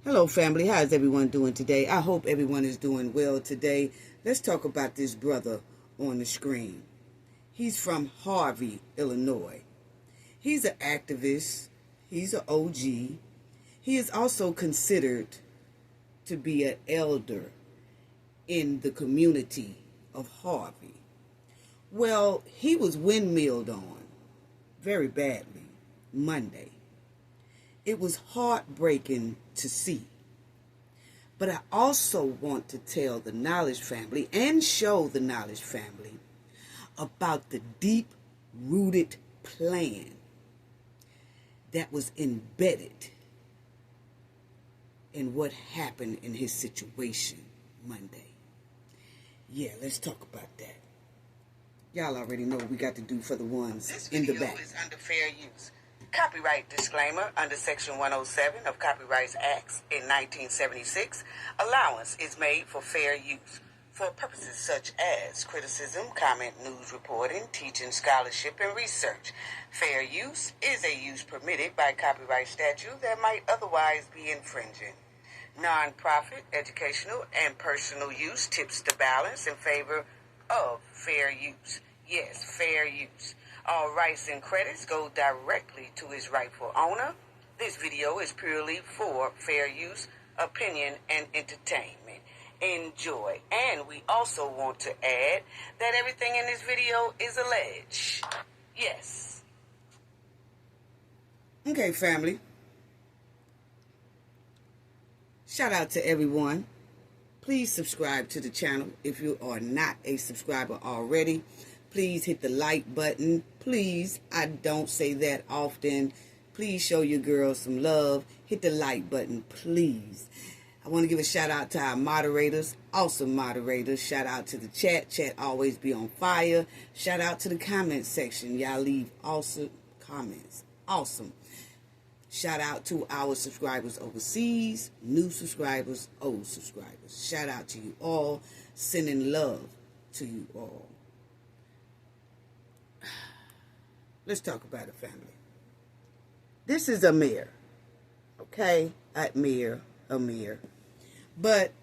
Hello, family. How is everyone doing today? I hope everyone is doing well today. Let's talk about this brother on the screen. He's from Harvey, Illinois. He's an activist. He's an OG. He is also considered to be an elder in the community of Harvey. Well, he was windmilled on very badly Monday. It was heartbreaking to see. But I also want to tell the Knowledge family and show the Knowledge family about the deep-rooted plan that was embedded in what happened in his situation Monday. Yeah, let's talk about that. Y'all already know what we got to do for the ones in the back. This video is under fair use. Copyright disclaimer under Section 107 of Copyrights Acts in 1976. Allowance is made for fair use for purposes such as criticism, comment, news reporting, teaching, scholarship, and research. Fair use is a use permitted by copyright statute that might otherwise be infringing. Non-profit, educational, and personal use tips the balance in favor of fair use. Yes, fair use. All rights and credits go directly to its rightful owner. This video is purely for fair use, opinion, and entertainment. Enjoy. And we also want to add that everything in this video is alleged. Yes. Okay, family. Shout out to everyone. Please subscribe to the channel if you are not a subscriber already. Please hit the like button. Please, I don't say that often. Please show your girls some love. Hit the like button, please. I want to give a shout out to our moderators, awesome moderators. Shout out to the chat. Chat always be on fire. Shout out to the comment section. Y'all leave awesome comments. Awesome. Shout out to our subscribers overseas, new subscribers, old subscribers. Shout out to you all. Sending love to you all. Let's talk about it, family. This is Amir. Okay? Amir. But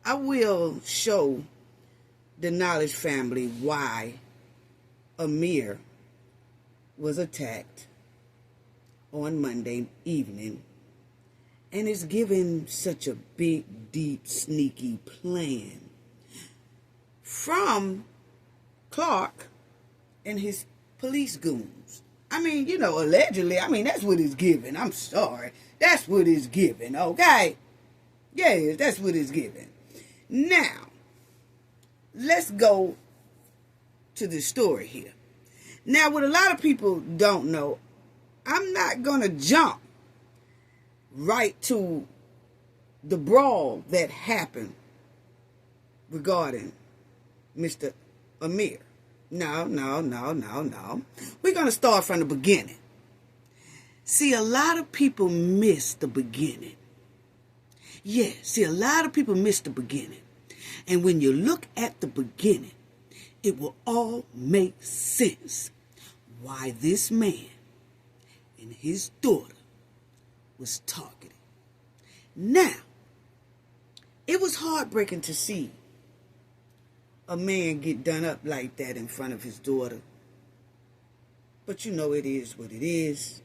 I will show the Knowledge family why Amir was attacked on Monday evening and is given such a big, deep, sneaky plan from Clark and his police goons. I mean, you know, allegedly, that's what it's given. I'm sorry. That's what it's given, okay? Yes, that's what it's given. Now, let's go to the story here. Now, what a lot of people don't know, I'm not going to jump right to the brawl that happened regarding Mr. Amir. No. We're going to start from the beginning. See, a lot of people miss the beginning. Yeah, see, a lot of people miss the beginning. And when you look at the beginning, it will all make sense why this man and his daughter was targeted. Now, it was heartbreaking to see a man get done up like that in front of his daughter. But you know it is what it is.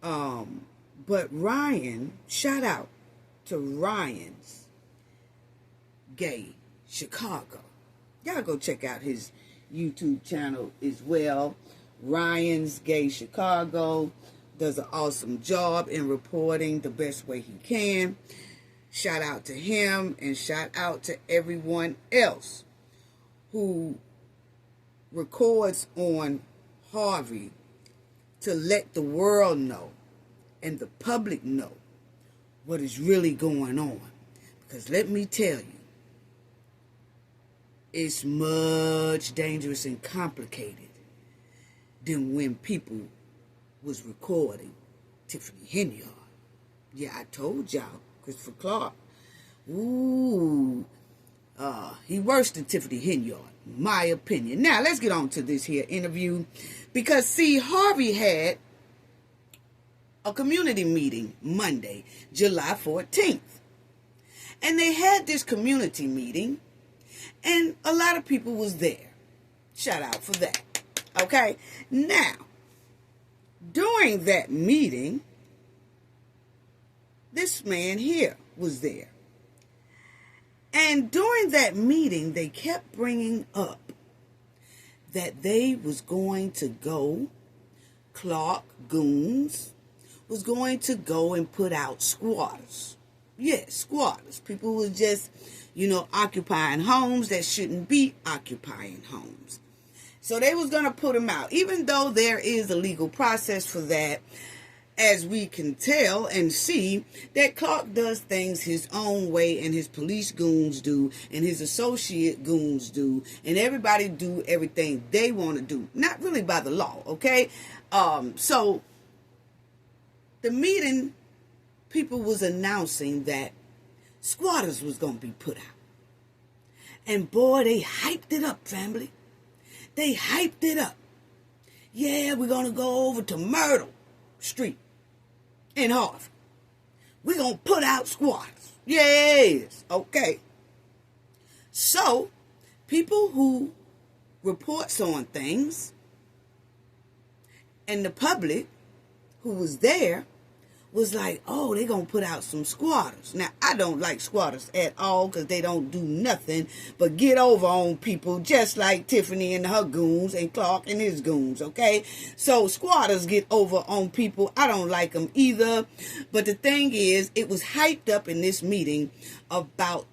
But Ryan, shout out to Ryan's Gay Chicago. Y'all go check out his YouTube channel as well. Ryan's Gay Chicago does an awesome job in reporting the best way he can. Shout out to him and shout out to everyone else who records on Harvey to let the world know and the public know what is really going on. Because let me tell you, it's much dangerous and complicated than when people was recording Tiffany Henyard. Yeah, I told y'all, Christopher Clark. He worse than Tiffany Henyard, my opinion. Now, let's get on to this here interview. Because, see, Harvey had a community meeting Monday, July 14th. And they had this community meeting, and a lot of people was there. Shout out for that. Okay? Now, during that meeting, this man here was there. And during that meeting, they kept bringing up that they was going to go, Clark Goons was going to go and put out squatters. Yes, squatters. People who was just, occupying homes that shouldn't be occupying homes. So they was going to put them out. Even though there is a legal process for that, as we can tell and see, that Clark does things his own way, and his police goons do, and his associate goons do, and everybody do everything they want to do. Not really by the law, okay? So the meeting, people was announcing that squatters was going to be put out. And boy, they hyped it up, family. They hyped it up. Yeah, we're going to go over to Myrtle Street in Harvey. We're going to put out squatters. Yes. Okay. So, people who reports on things and the public who was there was like, oh, they're going to put out some squatters. Now, I don't like squatters at all because they don't do nothing but get over on people, just like Tiffany and her goons and Clark and his goons, okay? So squatters get over on people. I don't like them either. But the thing is, it was hyped up in this meeting about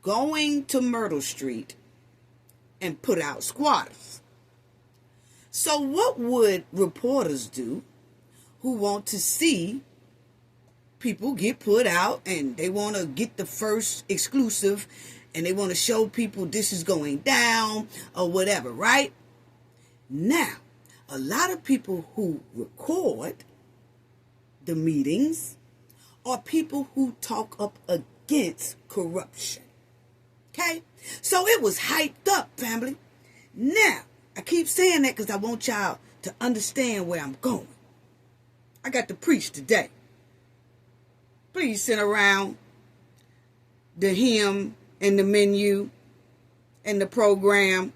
going to Myrtle Street and put out squatters. So what would reporters do who want to see people get put out, and they want to get the first exclusive, and they want to show people this is going down or whatever, right? Now, a lot of people who record the meetings are people who talk up against corruption. Okay? So it was hyped up, family. Now, I keep saying that because I want y'all to understand where I'm going. I got to preach today. Please send around the hymn and the menu and the program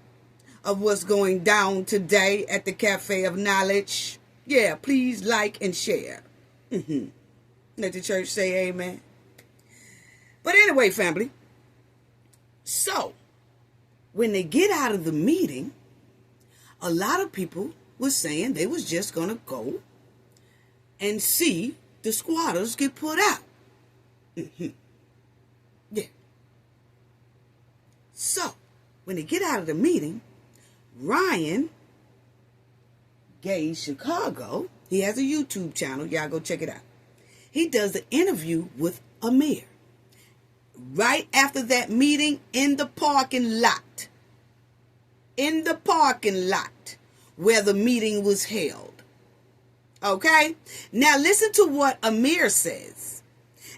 of what's going down today at the Cafe of Knowledge. Yeah, please like and share. Let the church say amen. But anyway, family. So, when they get out of the meeting, a lot of people were saying they was just going to go and see the squatters get put out. Yeah. So, when they get out of the meeting, Ryan Gay Chicago, he has a YouTube channel. Y'all go check it out. He does an interview with Amir right after that meeting in the parking lot. In the parking lot where the meeting was held. Okay? Now listen to what Amir says.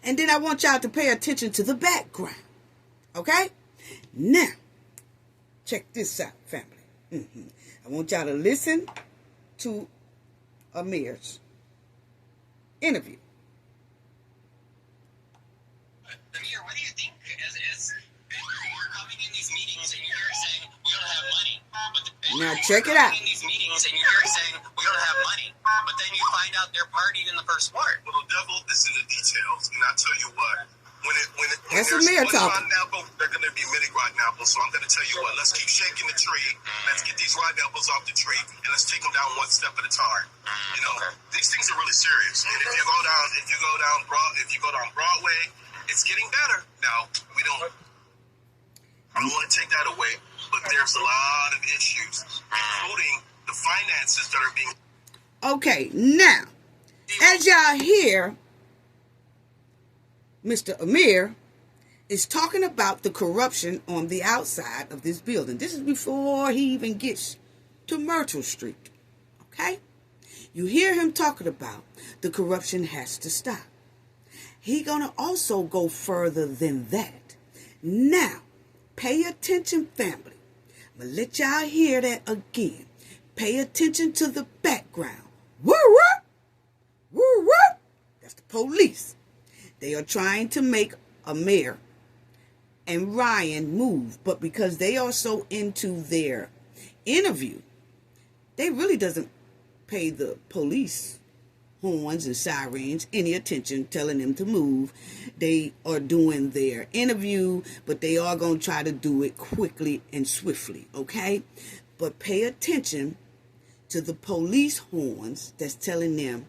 And then I want y'all to pay attention to the background. Okay? Now, check this out, family. I want y'all to listen to Amir's interview. Amir, what do you think? As you're coming in these meetings and you're saying we don't have money. Now check it out. In these meetings and you're saying we don't have money, but then you find out they're partied in the first part. Well, the devil is in the details, and I tell you what, when That's there's Amir one talking. rotten apple, they're going to be many rotten apples. So I'm going to tell you what, let's keep shaking the tree. Let's get these rotten apples off the tree, and let's take them down one step at a time. You know, these things are really serious. And if you go down Broadway, it's getting better. Now I don't want to take that away, but there's a lot of issues, including the finances that are being. Okay, now, as y'all hear, Mr. Amir is talking about the corruption on the outside of this building. This is before he even gets to Myrtle Street. Okay? You hear him talking about the corruption has to stop. He gonna also go further than that. Now, pay attention, family. I'm gonna let y'all hear that again. Pay attention to the background. Woo woo! Woo woo! That's the police. They are trying to make Amir and Ryan move, but because they are so into their interview, they really doesn't pay the police horns and sirens any attention, telling them to move. They are doing their interview, but they are going to try to do it quickly and swiftly, okay? But pay attention to the police horns that's telling them,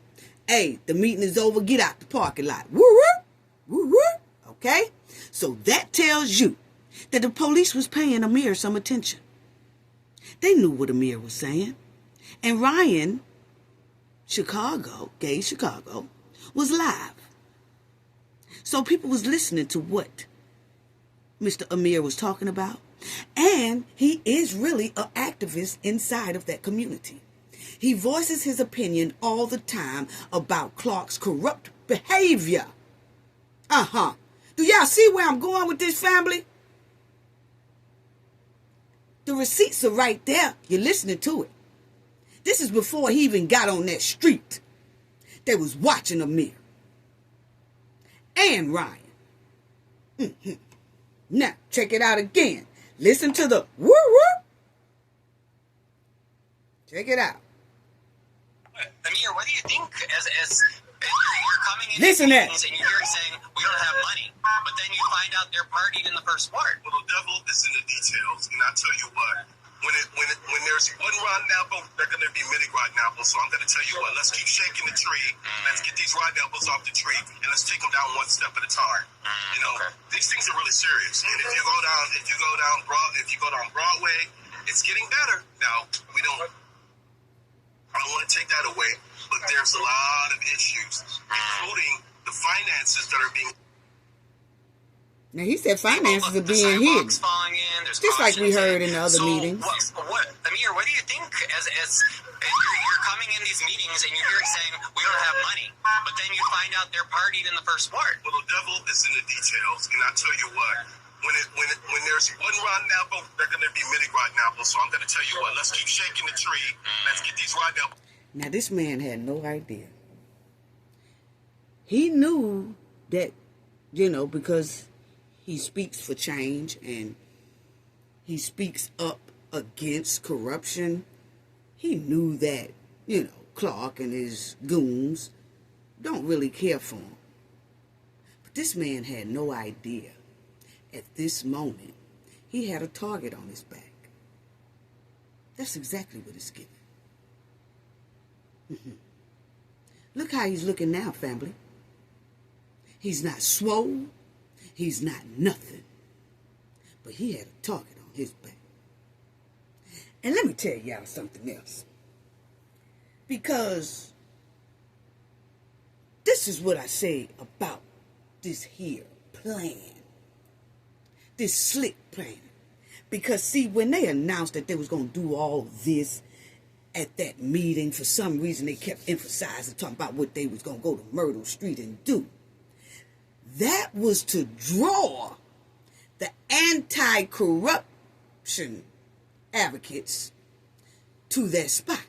hey, the meeting is over, get out the parking lot. Woo-woo, woo-woo, okay? So that tells you that the police was paying Amir some attention. They knew what Amir was saying. And Ryan, Gay Chicago, was live. So people was listening to what Mr. Amir was talking about. And he is really an activist inside of that community. He voices his opinion all the time about Clark's corrupt behavior. Do y'all see where I'm going with this, family? The receipts are right there. You're listening to it. This is before he even got on that street. They was watching Amir and Ryan. Now, check it out again. Listen to the woo-woo. Check it out. Amir, what do you think as you're coming in Listen at meetings and you hear saying we don't have money, but then you find out they're partied in the first ward? Well, the devil is in the details, and I tell you what, when there's one rotten apple, they're going to be many rotten apples. So I'm going to tell you what, let's keep shaking the tree. Let's get these rotten apples off the tree, and let's take them down one step at a time. You know, these things are really serious. And if you go down Broadway, it's getting better. Now, I don't want to take that away, but there's a lot of issues, including the finances that are being. Now, he said finances are being hidden. Just like we heard in the other meetings. Amir, what do you think as you're coming in these meetings and you hear saying we don't have money, but then you find out they're partied in the first ward? Well, the devil is in the details, and I tell you what, when there's one rotten apple, they're going to be many rotten apples. So I'm going to tell you what, let's keep shaking the tree. Let's get these rotten apples. Now, this man had no idea. He knew that, because he speaks for change and he speaks up against corruption. He knew that, Clark and his goons don't really care for him. But this man had no idea. At this moment, he had a target on his back. That's exactly what it's giving. Look how he's looking now, family. He's not swole. He's not nothing. But he had a target on his back. And let me tell y'all something else. Because this is what I say about this here plan. This slick plan. Because, see, when they announced that they was going to do all this at that meeting, for some reason they kept emphasizing, talking about what they was going to go to Myrtle Street and do. That was to draw the anti-corruption advocates to that spot.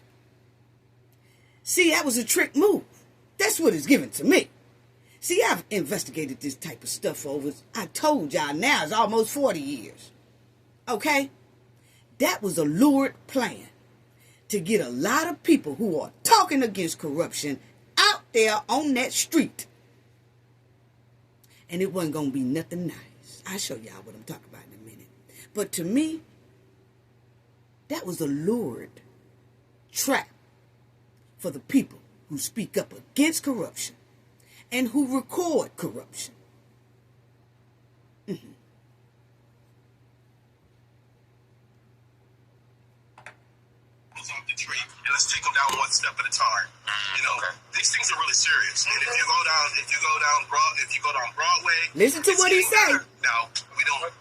See, that was a trick move. That's what it's given to me. See, I've investigated this type of stuff over, I told y'all now, it's almost 40 years. Okay? That was a lurid plan to get a lot of people who are talking against corruption out there on that street. And it wasn't going to be nothing nice. I'll show y'all what I'm talking about in a minute. But to me, that was a lurid trap for the people who speak up against corruption and who record corruption. Off the tree, and let's take them down one step at a time. These things are really serious. And if you go down Broadway, listen to what he said. Now, I don't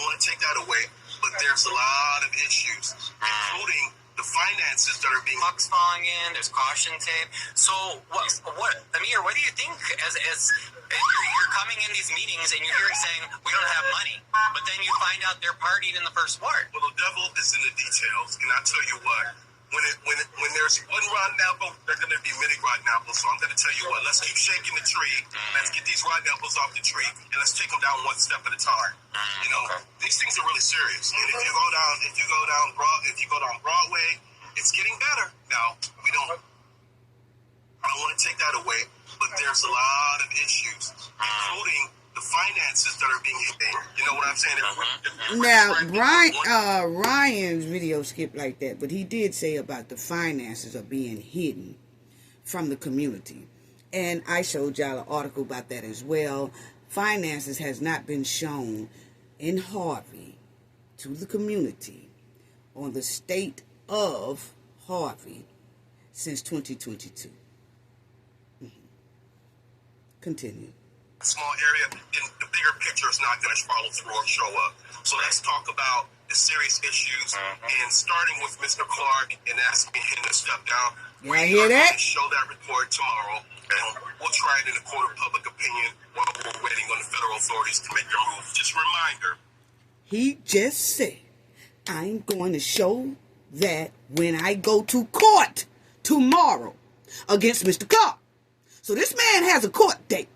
want to take that away, but there's a lot of issues, including the finances that are being. Pucks falling in, there's caution tape. So, Amir, what do you think as you're coming in these meetings and you hear saying we don't have money, but then you find out they're partied in the first ward? Well, the devil is in the details, and I tell you what, when there's one rotten apple, they're going to be many rotten apples. So I'm going to tell you what, let's keep shaking the tree. Let's get these rotten apples off the tree, and let's take them down one step at a time. You know, these things are really serious. And if you go down Broadway, it's getting better. Now, I don't want to take that away, but there's a lot of issues, including the finances that are being hidden. You know what I'm saying? Now, Ryan's video skipped like that, but he did say about the finances are being hidden from the community. And I showed y'all an article about that as well. Finances has not been shown in Harvey to the community on the state of Harvey since 2022. Continue. Small area, then the bigger picture is not going to follow through or show up. So let's talk about the serious issues, and starting with Mr. Clark and asking him to step down. I hear that? We'll show that report tomorrow, and we'll try it in the court of public opinion while we're waiting on the federal authorities to make their move. Just a reminder. He just said, I'm going to show that when I go to court tomorrow against Mr. Clark. So this man has a court date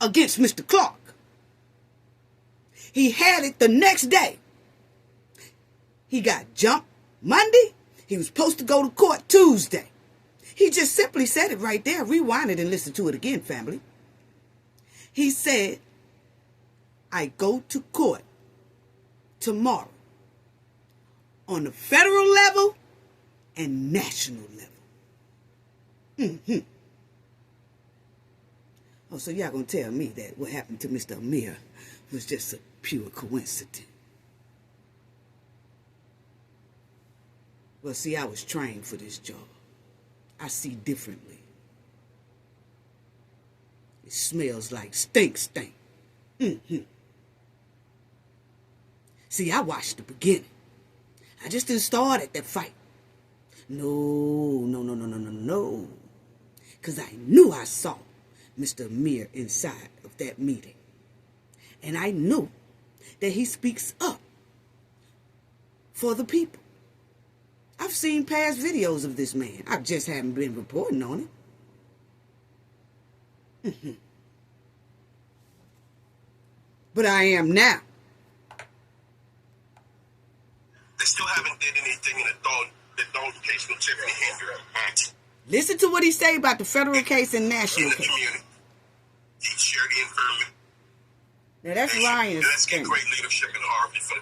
against Mr. Clark. He had it the next day. He got jumped Monday. He was supposed to go to court Tuesday. He just simply said it right there. Rewind it and listen to it again, family. He said, I go to court tomorrow on the federal level and national level. Oh, so y'all gonna tell me that what happened to Mr. Amir was just a pure coincidence. Well, see, I was trained for this job. I see differently. It smells like stink. See, I watched the beginning. I just didn't start at that fight. No. Because I knew I saw Mr. Amir inside of that meeting. And I knew that he speaks up for the people. I've seen past videos of this man. I just haven't been reporting on it. But I am now. They still haven't did anything in the dog case with Tiffany Hendry. Listen to what he say about the federal case and national in the case. community. He shared the information. Now that's Ryan's Let's get thing. great leadership in Harvey for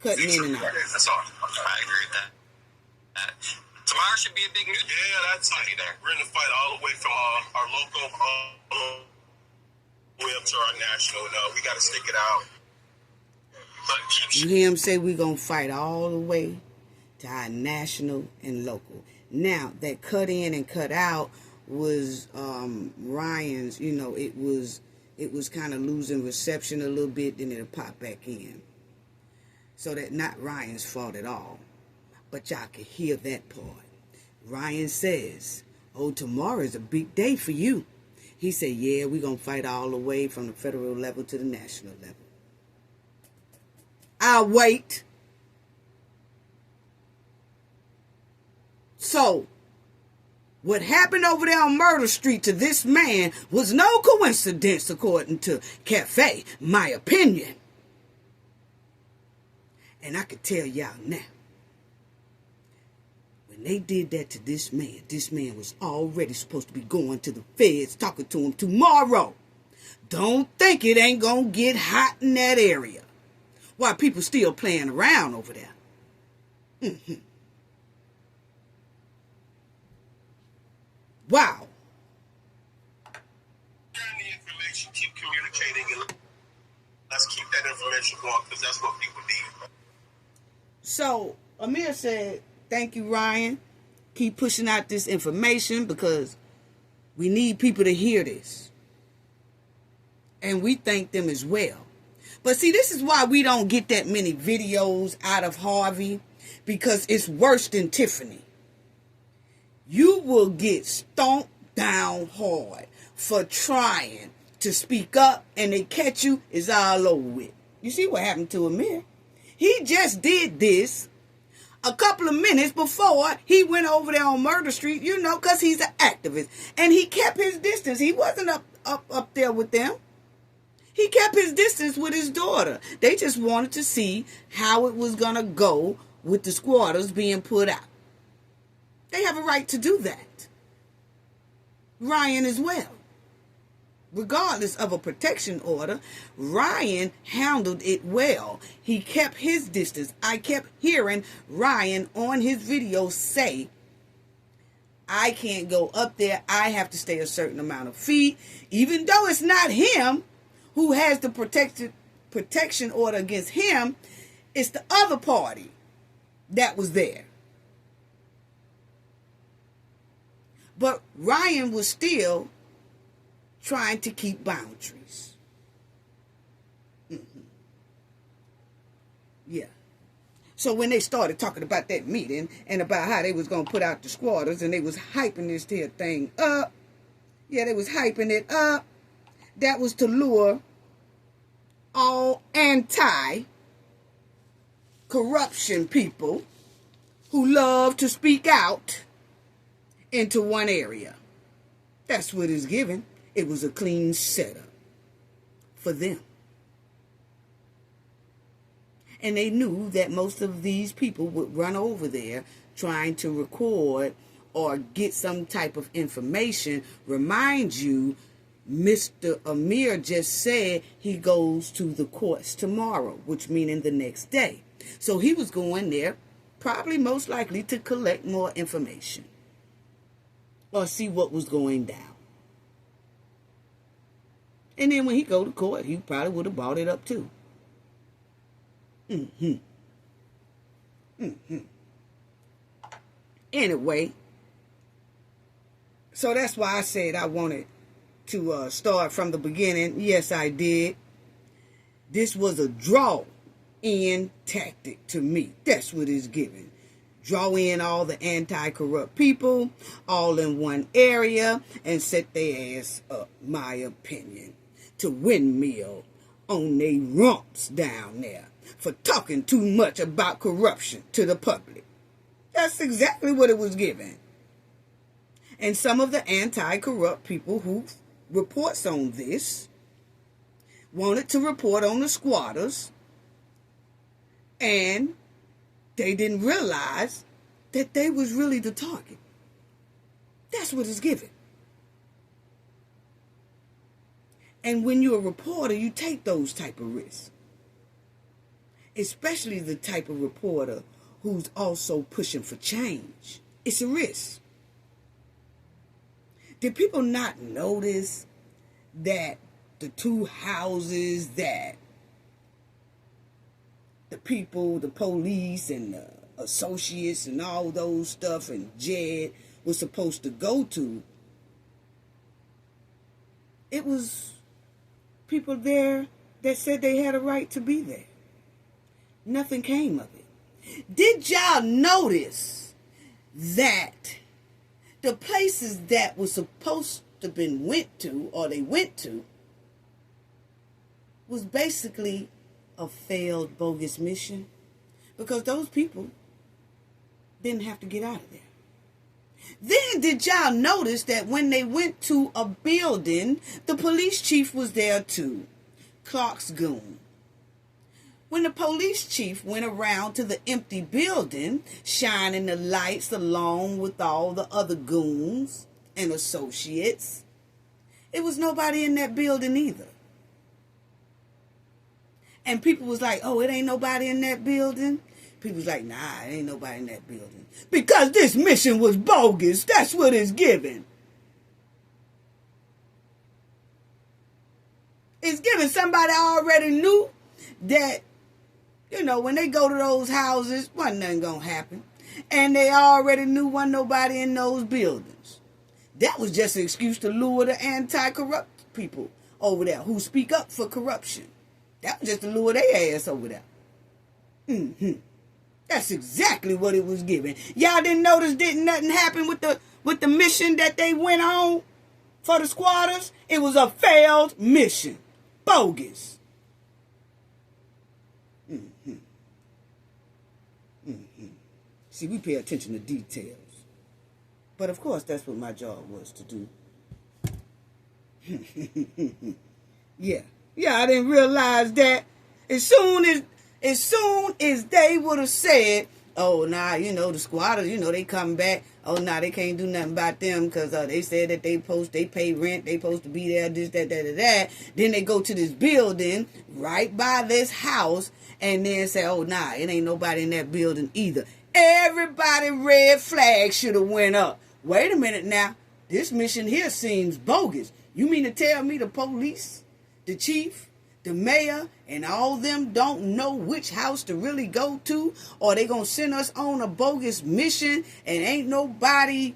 Cutting in and out. That's all. I agree with that. Tomorrow should be a big news. Yeah, that's it. We're in the fight all the way from our local all the way up to our national. We got to stick it out. But You hear him say we're going to fight all the way to our national and local. Now, that cut in and cut out was Ryan's, it was kind of losing reception a little bit, then it'll pop back in. So that not Ryan's fault at all. But y'all can hear that part. Ryan says, oh, tomorrow is a big day for you. He said, yeah, we're going to fight all the way from the federal level to the national level. I'll wait. So, what happened over there on Murder Street to this man was no coincidence, according to Cafe, my opinion. And I can tell y'all now, when they did that to this man was already supposed to be going to the feds, talking to him tomorrow. Don't think it ain't gonna get hot in that area. While people still playing around over there. Wow. sharing the information, keep communicating, and let's keep that information going because that's what people need. So, Amir said, thank you, Ryan. Keep pushing out this information because we need people to hear this. And we thank them as well. But see, this is why we don't get that many videos out of Harvey, because it's worse than Tiffany. You will get stomped down hard for trying to speak up, and they catch you, it's all over with. You see what happened to Amir? He just did this a couple of minutes before he went over there on Murder Street, you know, because he's an activist. And he kept his distance. He wasn't up there with them. He kept his distance with his daughter. They just wanted to see how it was going to go with the squatters being put out. They have a right to do that. Ryan as well. Regardless of a protection order, Ryan handled it well. He kept his distance. I kept hearing Ryan on his video say, I can't go up there. I have to stay a certain amount of feet. Even though it's not him who has the protection order against him, it's the other party that was there. But Ryan was still trying to keep boundaries. Yeah. So when they started talking about that meeting and about how they was going to put out the squatters and they was hyping this here thing up. Yeah, they was hyping it up. That was to lure all anti-corruption people who love to speak out into one area. That's what it's given. It was a clean setup for them. And they knew that most of these people would run over there trying to record or get some type of information. Remind you, Mr. Amir just said he goes to the courts tomorrow, which meaning the next day. So he was going there, probably most likely to collect more information or see what was going down. And then when he go to court, he probably would have brought it up too. Anyway, so that's why I said I wanted to start from the beginning. Yes, I did. This was a draw-in tactic to me. That's what it's given. Draw in all the anti-corrupt people all in one area and set their ass up, my opinion, to windmill on they rumps down there for talking too much about corruption to the public. That's exactly what it was given. And some of the anti-corrupt people who reports on this wanted to report on the squatters, and they didn't realize that they was really the target. That's what it's given. And when you're a reporter, you take those type of risks. Especially the type of reporter who's also pushing for change. It's a risk. Did people not notice that the two houses that the people, the police and the associates and all those stuff and Jed was supposed to go to, it was people there that said they had a right to be there. Nothing came of it. Did y'all notice that the places that were supposed to have been went to, or they went to, was basically a failed bogus mission? Because those people didn't have to get out of there. Then did y'all notice that when they went to a building, the police chief was there too, Clark's goon. When the police chief went around to the empty building, shining the lights along with all the other goons and associates, it was nobody in that building either. And people was like, oh, it ain't nobody in that building? People was like, nah, it ain't nobody in that building. Because this mission was bogus. That's what it's given. It's given. Somebody already knew that, you know, when they go to those houses, wasn't nothing gonna happen. And they already knew wasn't nobody in those buildings. That was just an excuse to lure the anti-corrupt people over there who speak up for corruption. That was just to lure their ass over there. That's exactly what it was given. Y'all didn't notice didn't nothing happen with the mission that they went on for the squatters? It was a failed mission. Bogus. See, we pay attention to details. But of course, that's what my job was to do. Yeah, I didn't realize that. As soon as they would have said, oh, nah, the squatters, they come back. Oh, nah, they can't do nothing about them because they said that they pay rent, they supposed to be there, this, that. Then they go to this building right by this house and then say, oh, nah, it ain't nobody in that building either. Everybody red flag should have went up. Wait a minute now. This mission here seems bogus. You mean to tell me the police, the chief, the mayor, and all them don't know which house to really go to? Or they gonna send us on a bogus mission and ain't nobody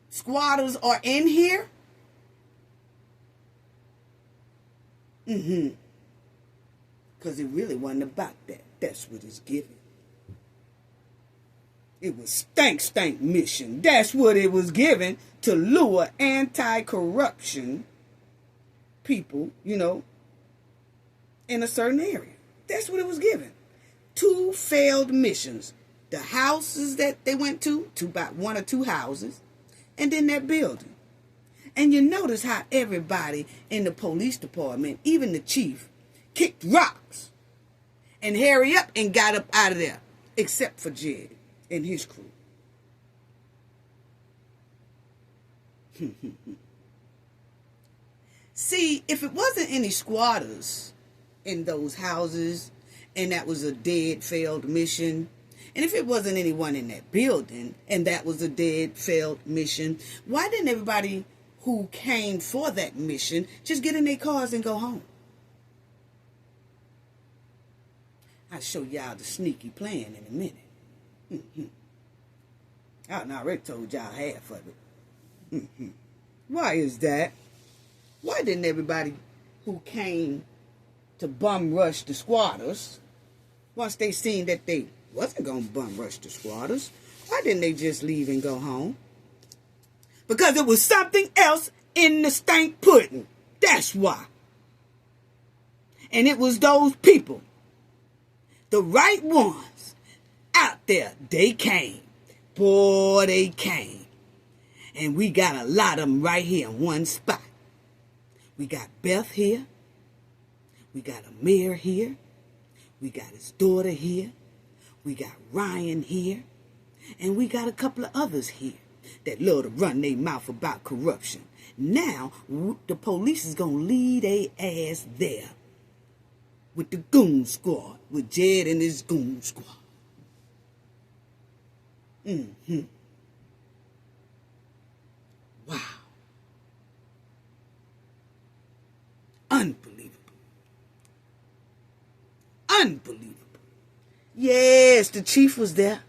squatters are in here? Because it really wasn't about that. That's what it's giving. It was stank mission. That's what it was given, to lure anti-corruption people, in a certain area. That's what it was given. 2 failed missions. The houses that they went to about 1 or 2 houses, and then that building. And you notice how everybody in the police department, even the chief, kicked rocks and hurry up and got up out of there, except for Jed and his crew. See, if it wasn't any squatters in those houses, and that was a dead, failed mission, and if it wasn't anyone in that building, and that was a dead, failed mission, why didn't everybody who came for that mission just get in their cars and go home? I'll show y'all the sneaky plan in a minute. I already told y'all half of it. Why is that? Why didn't everybody who came to bum rush the squatters, once they seen that they wasn't going to bum rush the squatters, why didn't they just leave and go home? Because it was something else in the stank pudding. That's why. And it was those people, the right ones, out there. They came. Boy, they came. And we got a lot of them right here in one spot. We got Beth here. We got Amir here. We got his daughter here. We got Ryan here. And we got a couple of others here that love to run their mouth about corruption. Now, the police is going to lead their ass there with the goon squad, with Jed and his goon squad. Wow. Unbelievable. Unbelievable. Yes, the chief was there.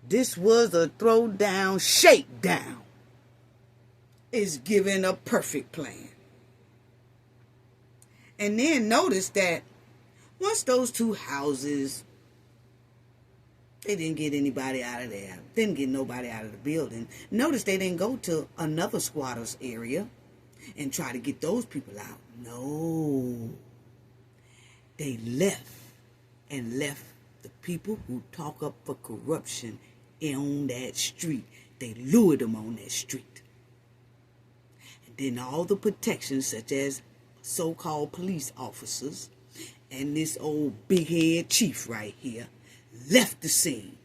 This was a throwdown, shakedown. It's giving a perfect plan. And then notice that once those 2 houses, they didn't get anybody out of there. Didn't get nobody out of the building. Notice they didn't go to another squatter's area and try to get those people out. No. They left and left the people who talk up for corruption on that street. They lured them on that street. And then all the protections, such as so-called police officers and this old big head chief right here, left the scene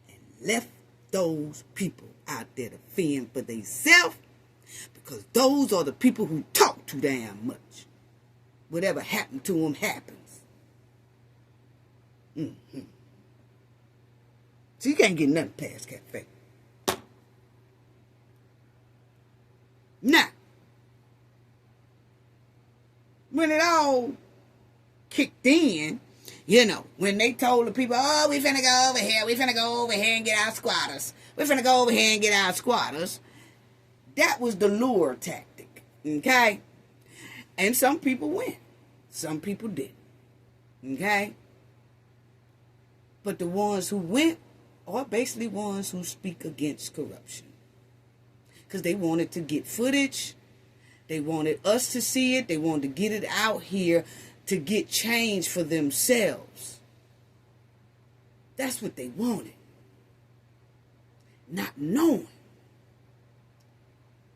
and left those people out there to fend for themselves, because those are the people who talk too damn much. Whatever happened to them happens. So you can't get nothing past Cafe. Now, when it all kicked in, when they told the people, oh, we finna go over here and get our squatters. That was the lure tactic, okay? And some people went. Some people didn't, okay? But the ones who went are basically ones who speak against corruption. Because they wanted to get footage. They wanted us to see it. They wanted to get it out here to get change for themselves. That's what they wanted. Not knowing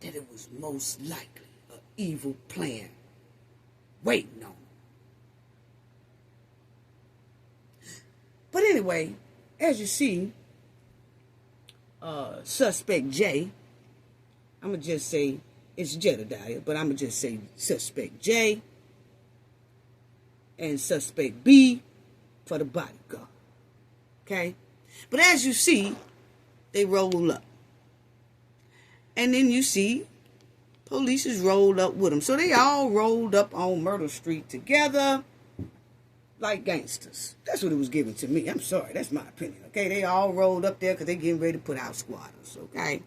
that it was most likely an evil plan waiting on them. But anyway, as you see, suspect J, I'm going to just say it's Jedediah, but I'm going to just say suspect J and suspect B for the bodyguard. Okay? But as you see, they roll up. And then you see police is rolled up with them. So they all rolled up on Myrtle Street together like gangsters. That's what it was given to me. I'm sorry. That's my opinion. Okay? They all rolled up there because they getting ready to put out squatters. Okay?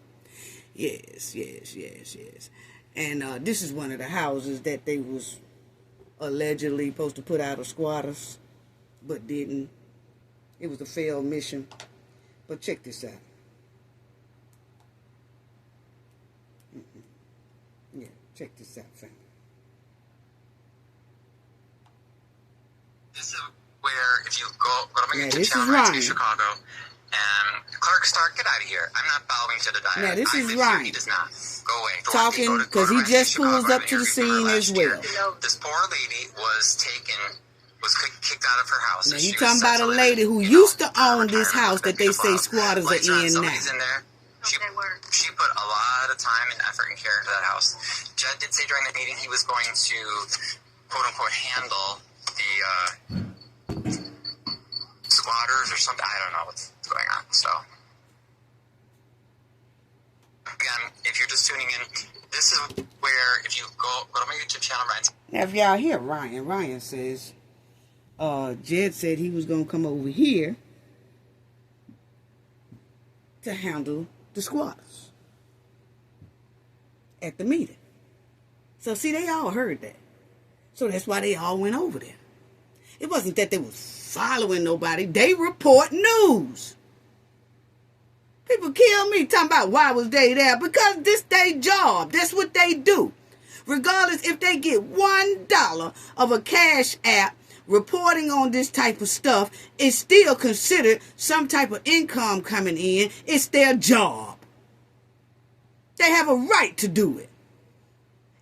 Yes. And this is one of the houses that they was allegedly supposed to put out of squatters, but didn't. It was a failed mission. But check this out. Yeah, check this out, family. This is where, if you go to my Now, YouTube this channel, is right, Ryan. Chicago, and Clark Stark, get out of here. I'm not bowing to the diet. Now, this I is live here, Ryan. He does not. Go away. Talking, because he just pulls up to the scene as well. This poor lady was kicked out of her house. Now, She you was talking about a sent lady who used to own this house that they say squatters are in now. Somebody's in there. She put a lot of time and effort and care into that house. Judd did say during the meeting he was going to, quote unquote, handle the squatters or something. I don't know what's going on. So, again, if you're just tuning in, this is where, if you go to my YouTube channel, Ryan. Now, if y'all hear Ryan says, Jed said he was going to come over here to handle the squatters at the meeting. So, see, they all heard that. So, that's why they all went over there. It wasn't that they was following nobody. They report news. People kill me talking about why was they there. Because this their job. That's what they do. Regardless if they get $1 of a cash app reporting on this type of stuff, it's still considered some type of income coming in. It's their job. They have a right to do it.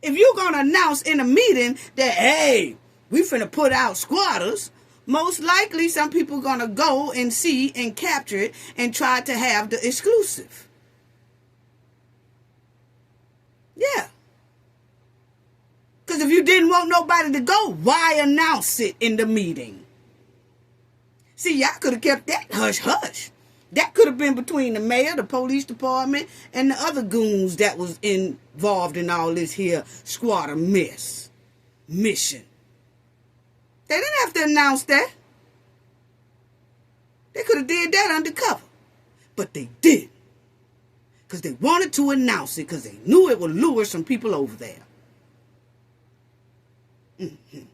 If you're going to announce in a meeting that, hey, we finna put out squatters, most likely some people going to go and see and capture it and try to have the exclusive. Yeah. Because if you didn't want nobody to go, why announce it in the meeting? See, y'all could have kept that hush-hush. That could have been between the mayor, the police department, and the other goons that was involved in all this here squatter mission. They didn't have to announce that. They could have did that undercover. But they didn't. Because they wanted to announce it because they knew it would lure some people over there. Mm-hmm.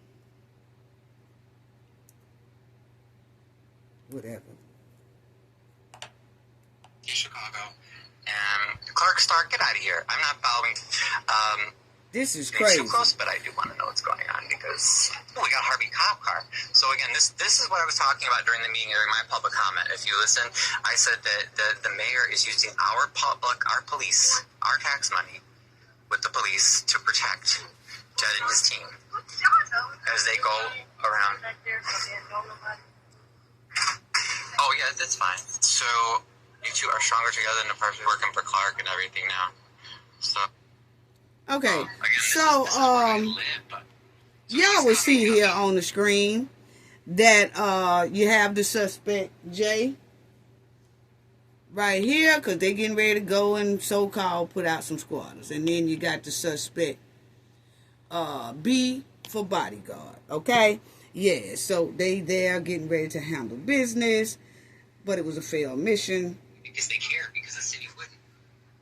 Whatever. Chicago. And Clark Stark, get out of here. I'm not bowing. This is It's crazy. too close, but I do want to know what's going on because we got Harvey cop car. So again, this is what I was talking about during the meeting, during my public comment. If you listen, I said that the mayor is using our police, our tax money with the police to protect Jed and his team as they go around. Oh yeah, that's fine. So you two are stronger together than the person working for Clark and everything now. So. Okay, Again, so y'all will see here on the screen that you have the suspect J right here because they're getting ready to go and so-called put out some squatters, and then you got the suspect B for bodyguard. Okay, yeah, so they there getting ready to handle business, but it was a failed mission because they care, because the city wouldn't.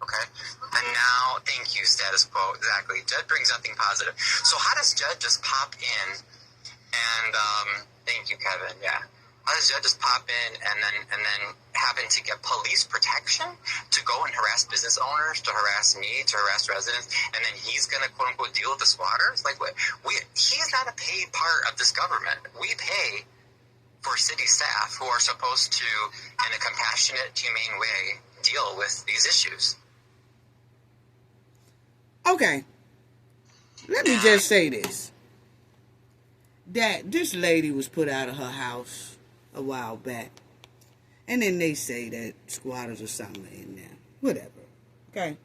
Okay. And now, thank you, status quo. Exactly. Jed brings nothing positive. So how does Jed just pop in and, thank you, Kevin, yeah. How does Jed just pop in and then happen to get police protection to go and harass business owners, to harass me, to harass residents, and then he's going to, quote unquote, deal with the squatters? Like, what? He's not a paid part of this government. We pay for city staff who are supposed to, in a compassionate, humane way, deal with these issues. Okay, let me just say this. That this lady was put out of her house a while back. And then they say that squatters or something in there. Whatever. Okay?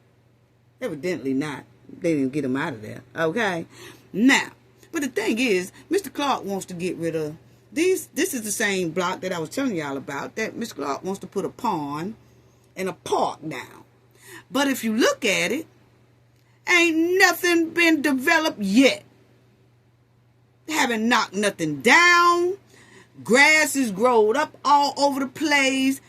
Evidently not. They didn't get them out of there. Okay? Now, but the thing is, Mr. Clark wants to get rid of these. This is the same block that I was telling y'all about, that Mr. Clark wants to put a pond and a park down. But if you look at it, ain't nothing been developed yet. They haven't knocked nothing down. Grass is growed up all over the place.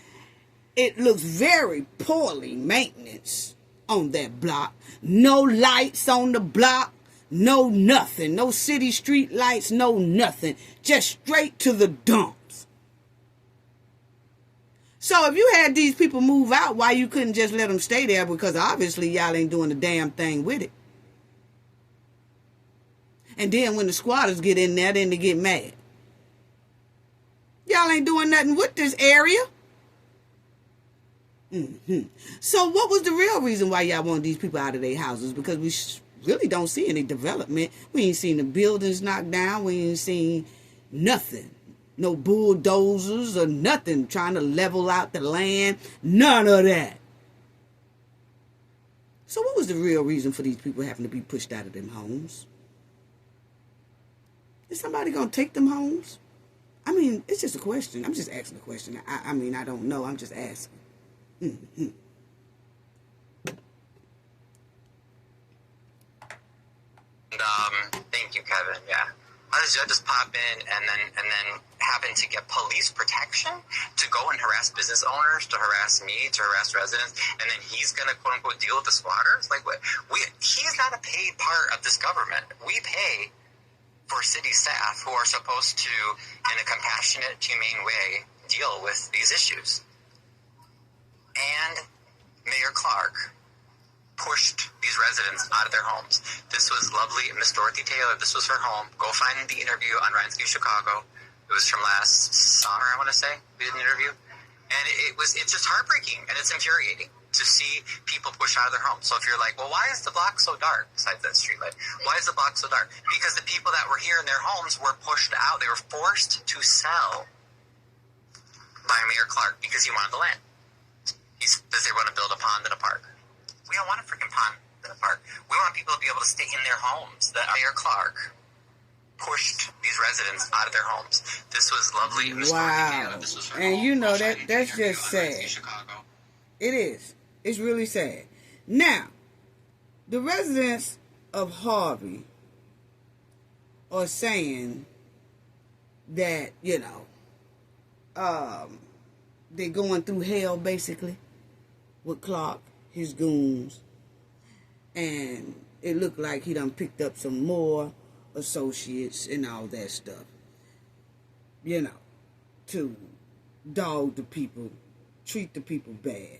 It looks very poorly maintenance on that block. No lights on the block. No nothing. No city street lights. No nothing. Just straight to the dumps. So if you had these people move out, why you couldn't just let them stay there? Because obviously y'all ain't doing a damn thing with it. And then when the squatters get in there, then they get mad. Y'all ain't doing nothing with this area. So what was the real reason why y'all want these people out of their houses? Because we really don't see any development. We ain't seen the buildings knocked down. We ain't seen nothing. No bulldozers or nothing trying to level out the land. None of that. So what was the real reason for these people having to be pushed out of them homes? Is somebody going to take them homes? I mean, it's just a question. I'm just asking a question. I mean, I don't know. I'm just asking. Thank you, Kevin. Yeah. How does judges pop in and then happen to get police protection to go and harass business owners, to harass me, to harass residents, and then he's gonna quote unquote deal with the squatters? Like, what? He's not a paid part of this government. We pay for city staff who are supposed to, in a compassionate, humane way, deal with these issues. And Mayor Clark pushed these residents out of their homes. This was lovely Miss Dorothy Taylor. This was her home. Go find the interview on Rhineski Chicago. It was from last summer, I want to say. We did an interview. And it's just heartbreaking and it's infuriating to see people push out of their homes. So if you're like, well, why is the block so dark besides that street light? Why is the block so dark? Because the people that were here in their homes were pushed out. They were forced to sell by Mayor Clark because he wanted the land. He says they want to build a pond and a park. We don't want a freaking pond and a park. We want people to be able to stay in their homes. That Mayor Clark pushed these residents out of their homes. This was lovely. Wow. And you know, that's just sad. It is. It's really sad. Now, the residents of Harvey are saying that, you know, they're going through hell, basically, with Clark, his goons. And it looked like he done picked up some more associates and all that stuff. You know, to dog the people, treat the people bad.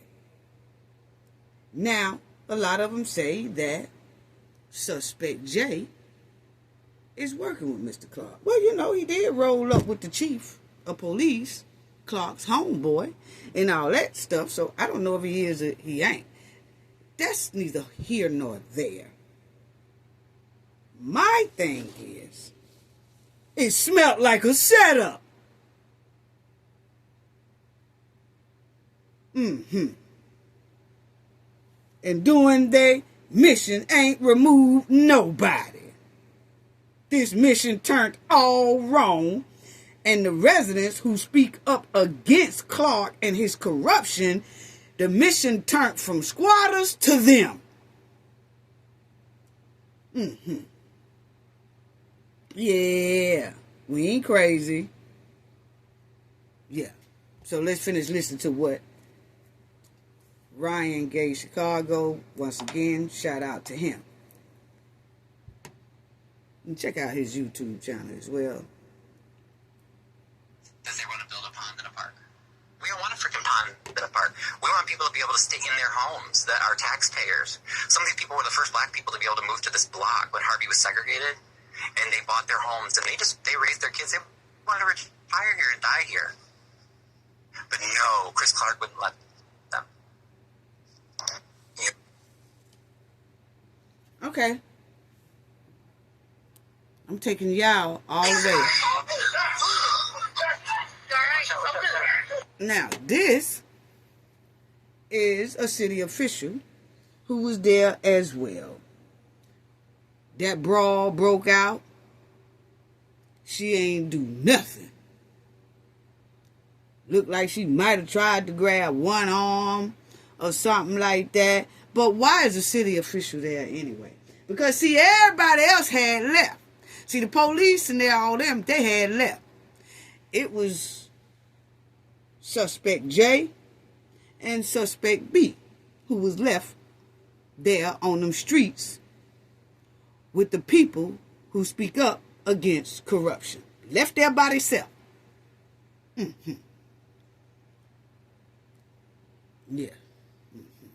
Now, a lot of them say that Suspect J is working with Mr. Clark. Well, you know, he did roll up with the chief of police, Clark's homeboy, and all that stuff. So I don't know if he is or he ain't. That's neither here nor there. My thing is, it smelled like a setup. And doing their mission ain't removed nobody. This mission turned all wrong, and the residents who speak up against Clark and his corruption, the mission turned from squatters to them. Yeah, we ain't crazy. Yeah. So let's finish listening to what Ryan gave Chicago. Once again, shout out to him. And check out his YouTube channel as well. Does they want to build a pond and a park? We don't want a freaking pond and a park. We want people to be able to stay in their homes that are taxpayers. Some of these people were the first black people to be able to move to this block when Harvey was segregated. And they bought their homes and they raised their kids. They wanted to hire here and die here. But no, Chris Clark wouldn't let them. Okay. I'm taking y'all all the way. Now, this is a city official who was there as well. That brawl broke out. She ain't do nothing. Looked like she might have tried to grab one arm or something like that. But why is a city official there anyway? Because, see, everybody else had left. See, the police and all them, they had left. It was suspect J and suspect B who was left there on them streets with the people who speak up against corruption. Left there by themselves. Mm-hmm. Yeah. Mm-hmm.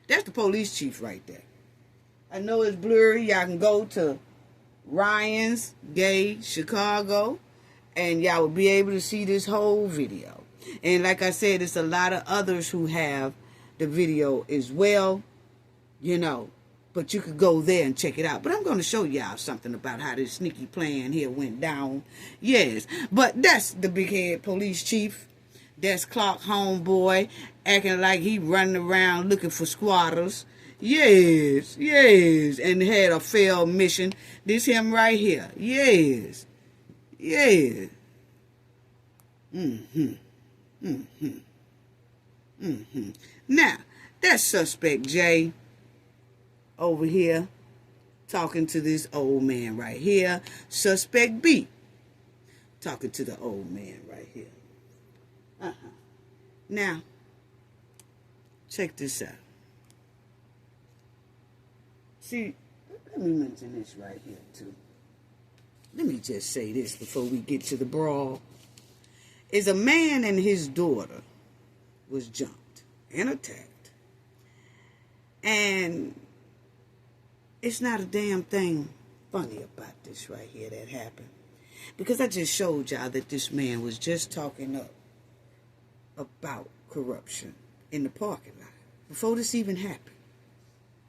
That's the police chief right there. I know it's blurry. Y'all can go to Ryan's Gay Chicago and y'all will be able to see this whole video. And like I said, there's a lot of others who have the video as well, you know, but you could go there and check it out. But I'm going to show y'all something about how this sneaky plan here went down. Yes, but that's the big head police chief. That's Clark homeboy acting like he running around looking for squatters. Yes, yes, and had a failed mission. This him right here. Yes, yes. Now, that's suspect J over here talking to this old man right here. Suspect B talking to the old man right here. Now, check this out. See, let me mention this right here, too. Let me just say this before we get to the brawl. Is a man and his daughter was jumped and attacked. And it's not a damn thing funny about this right here that happened. Because I just showed y'all that this man was just talking up about corruption in the parking lot before this even happened.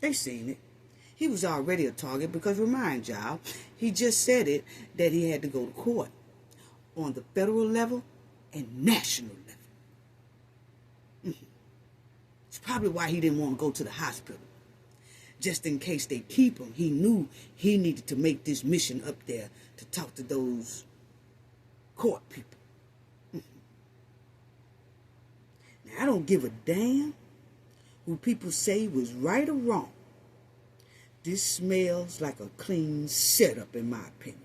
They seen it. He was already a target because, remind y'all, he just said it that he had to go to court on the federal level and national level. It's probably why he didn't want to go to the hospital. Just in case they keep him, he knew he needed to make this mission up there to talk to those court people. Now, I don't give a damn who people say was right or wrong. This smells like a clean setup, in my opinion.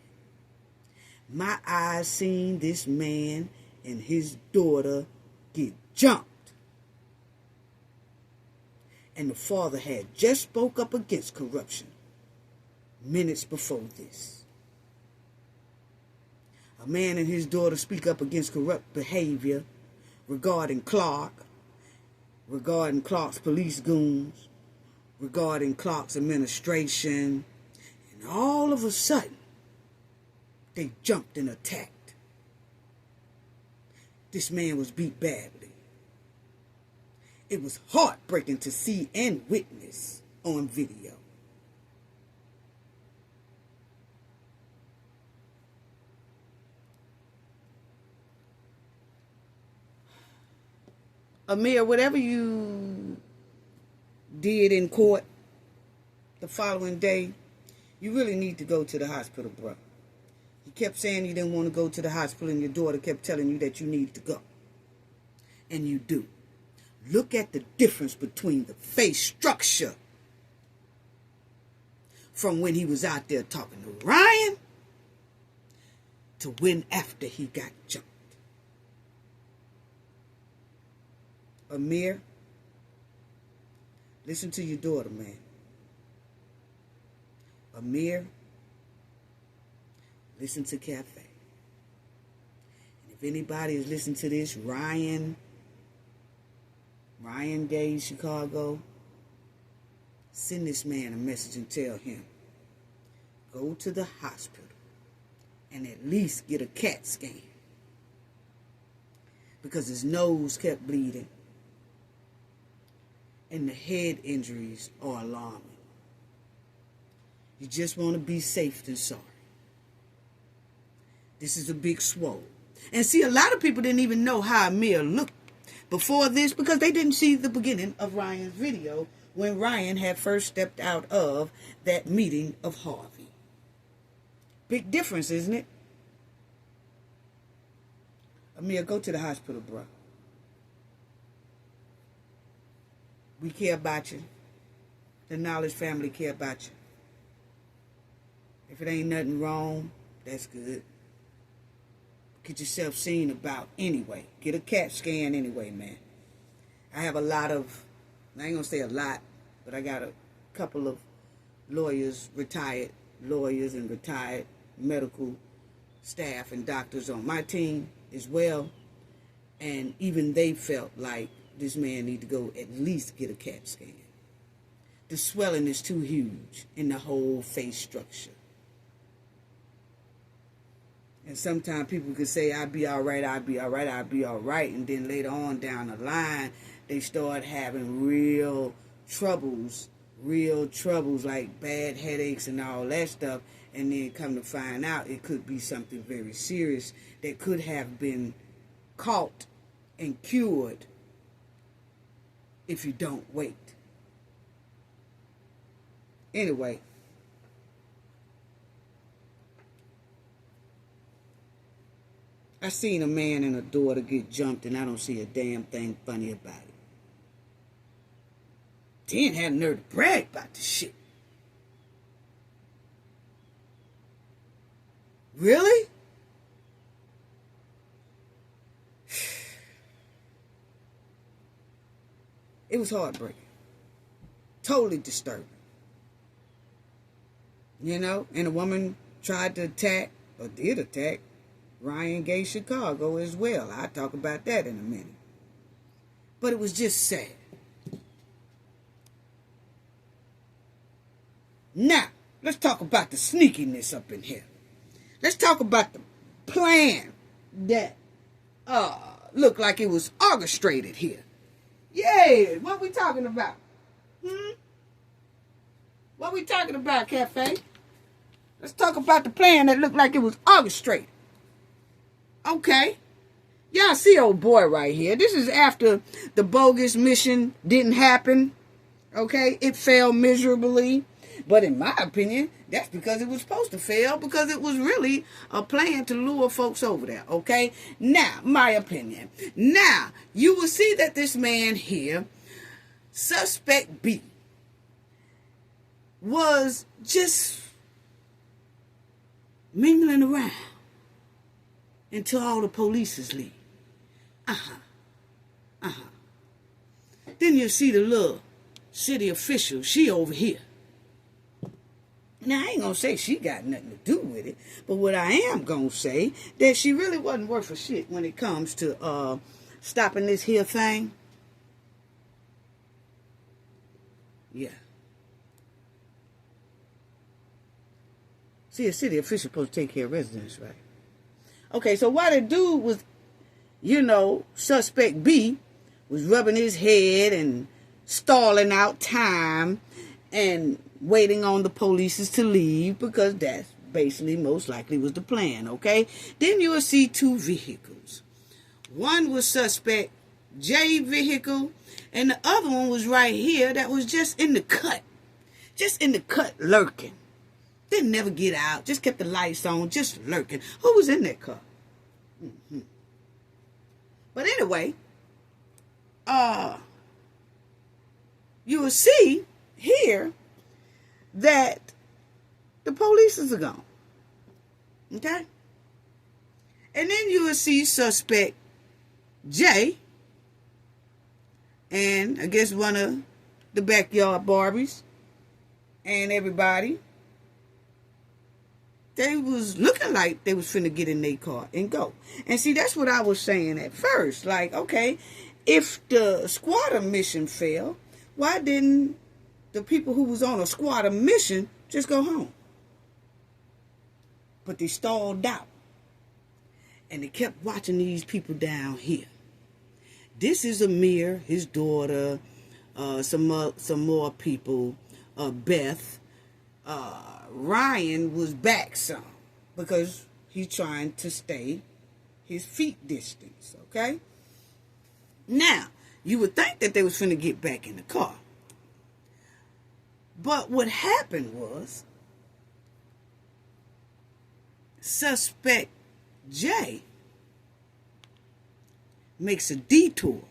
My eyes seen this man and his daughter get jumped. And the father had just spoke up against corruption minutes before this. A man and his daughter speak up against corrupt behavior regarding Clark, regarding Clark's police goons, regarding Clark's administration, and all of a sudden, they jumped and attacked. This man was beat badly. It was heartbreaking to see and witness on video. Amir, whatever you did in court the following day, you really need to go to the hospital, bro. You kept saying you didn't want to go to the hospital, and your daughter kept telling you that you needed to go. And you do. Look at the difference between the face structure from when he was out there talking to Ryan to when after he got jumped. Amir, listen to your daughter, man. Amir, listen to Cafe. And if anybody is listening to this, Ryan Gay, Chicago, send this man a message and tell him, go to the hospital and at least get a CAT scan, because his nose kept bleeding and the head injuries are alarming. You just want to be safe than sorry. This is a big swole. And see, a lot of people didn't even know how Amir looked before this, because they didn't see the beginning of Ryan's video when Ryan had first stepped out of that meeting of Harvey. Big difference, isn't it? Amir, go to the hospital, bro. We care about you. The Knowledge family care about you. If it ain't nothing wrong, that's good. Get yourself seen about anyway. Get a CAT scan anyway, man. I have a lot of, I ain't gonna say a lot, but I got a couple of lawyers, retired lawyers and retired medical staff and doctors on my team as well. And even they felt like this man need to go at least get a CAT scan. The swelling is too huge in the whole face structure. And sometimes people could say, I'll be all right, I'll be all right, I'll be all right. And then later on down the line, they start having real troubles like bad headaches and all that stuff. And then come to find out it could be something very serious that could have been caught and cured if you don't wait. Anyway. I seen a man and a daughter get jumped, and I don't see a damn thing funny about it. Then had a nerve to brag about the shit. Really? It was heartbreaking. Totally disturbing. You know, and a woman tried to attack, or did attack, Ryan Gay Chicago as well. I'll talk about that in a minute. But it was just sad. Now, let's talk about the sneakiness up in here. Let's talk about the plan that looked like it was orchestrated here. Yeah, what we talking about? What we talking about, Cafe? Let's talk about the plan that looked like it was orchestrated. Okay. Y'all see old boy right here. This is after the bogus mission didn't happen. Okay. It failed miserably. But in my opinion, that's because it was supposed to fail, because it was really a plan to lure folks over there. Okay. Now, my opinion. Now, you will see that this man here, Suspect B, was just mingling around until all the police leave. Then you see the little city official. She over here. Now, I ain't going to say she got nothing to do with it. But what I am going to say, that she really wasn't worth a shit when it comes to stopping this here thing. Yeah. See, a city official supposed to take care of residents, right? Okay, so while the dude was, you know, Suspect B was rubbing his head and stalling out time and waiting on the police to leave, because that's basically most likely was the plan, okay? Then you will see two vehicles. One was Suspect J vehicle, and the other one was right here that was just in the cut. Just in the cut, lurking. Didn't never get out. Just kept the lights on, just lurking. Who was in that car? But anyway, you will see here that the police are gone. Okay? And then you will see Suspect J and I guess one of the backyard Barbies and everybody. They was looking like they was finna get in their car and go. And see, that's what I was saying at first. Like, okay, if the squatter mission failed, why didn't the people who was on a squatter mission just go home? But they stalled out. And they kept watching these people down here. This is Amir, his daughter, some more people, Beth. Ryan was back some because he's trying to stay his feet distance, okay? Now, you would think that they was finna get back in the car. But what happened was, suspect Jay makes a detour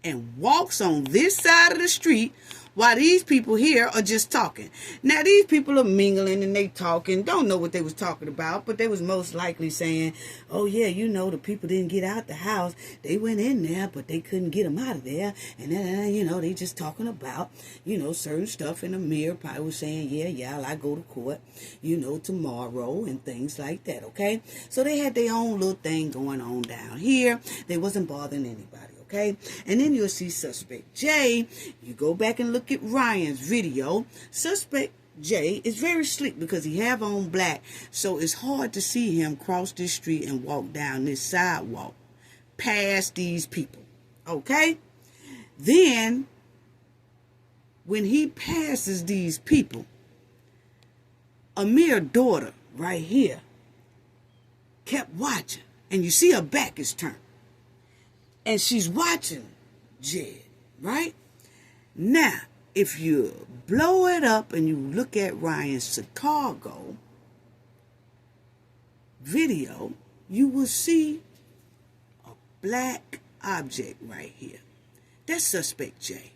and walks on this side of the street while these people here are just talking. Now, these people are mingling and they talking, don't know what they was talking about, but they was most likely saying, oh yeah, you know, the people didn't get out the house. They went in there, but they couldn't get them out of there. And then, you know, they just talking about, you know, certain stuff. And Amir probably was saying, yeah, I go to court, you know, tomorrow and things like that, okay? So they had their own little thing going on down here. They wasn't bothering anybody. Okay, and then you'll see Suspect J. You go back and look at Ryan's video. Suspect J is very slick because he have on black, so it's hard to see him cross this street and walk down this sidewalk past these people. Okay, then when he passes these people, Amir's daughter right here kept watching, and you see her back is turned. And she's watching Jed, right? Now, if you blow it up and you look at Ryan's Chicago video, you will see a black object right here. That's Suspect J.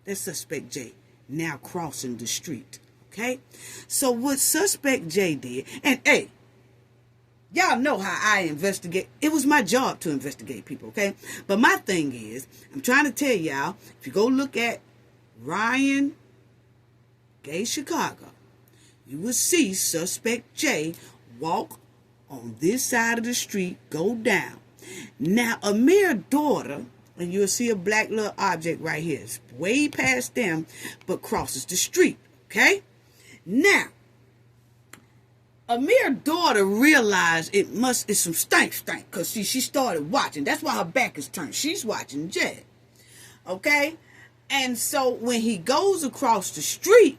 That's Suspect J now crossing the street, okay? So what Suspect J did, and hey, y'all know how I investigate. It was my job to investigate people, okay? But my thing is, I'm trying to tell y'all, if you go look at Ryan Gay Chicago, you will see Suspect J walk on this side of the street, go down. Now, Amir's daughter, and you'll see a black little object right here. It's way past them, but crosses the street, okay? Now, Amir's daughter realized it's some stank, because she started watching. That's why her back is turned. She's watching Jed. Okay? And so when he goes across the street,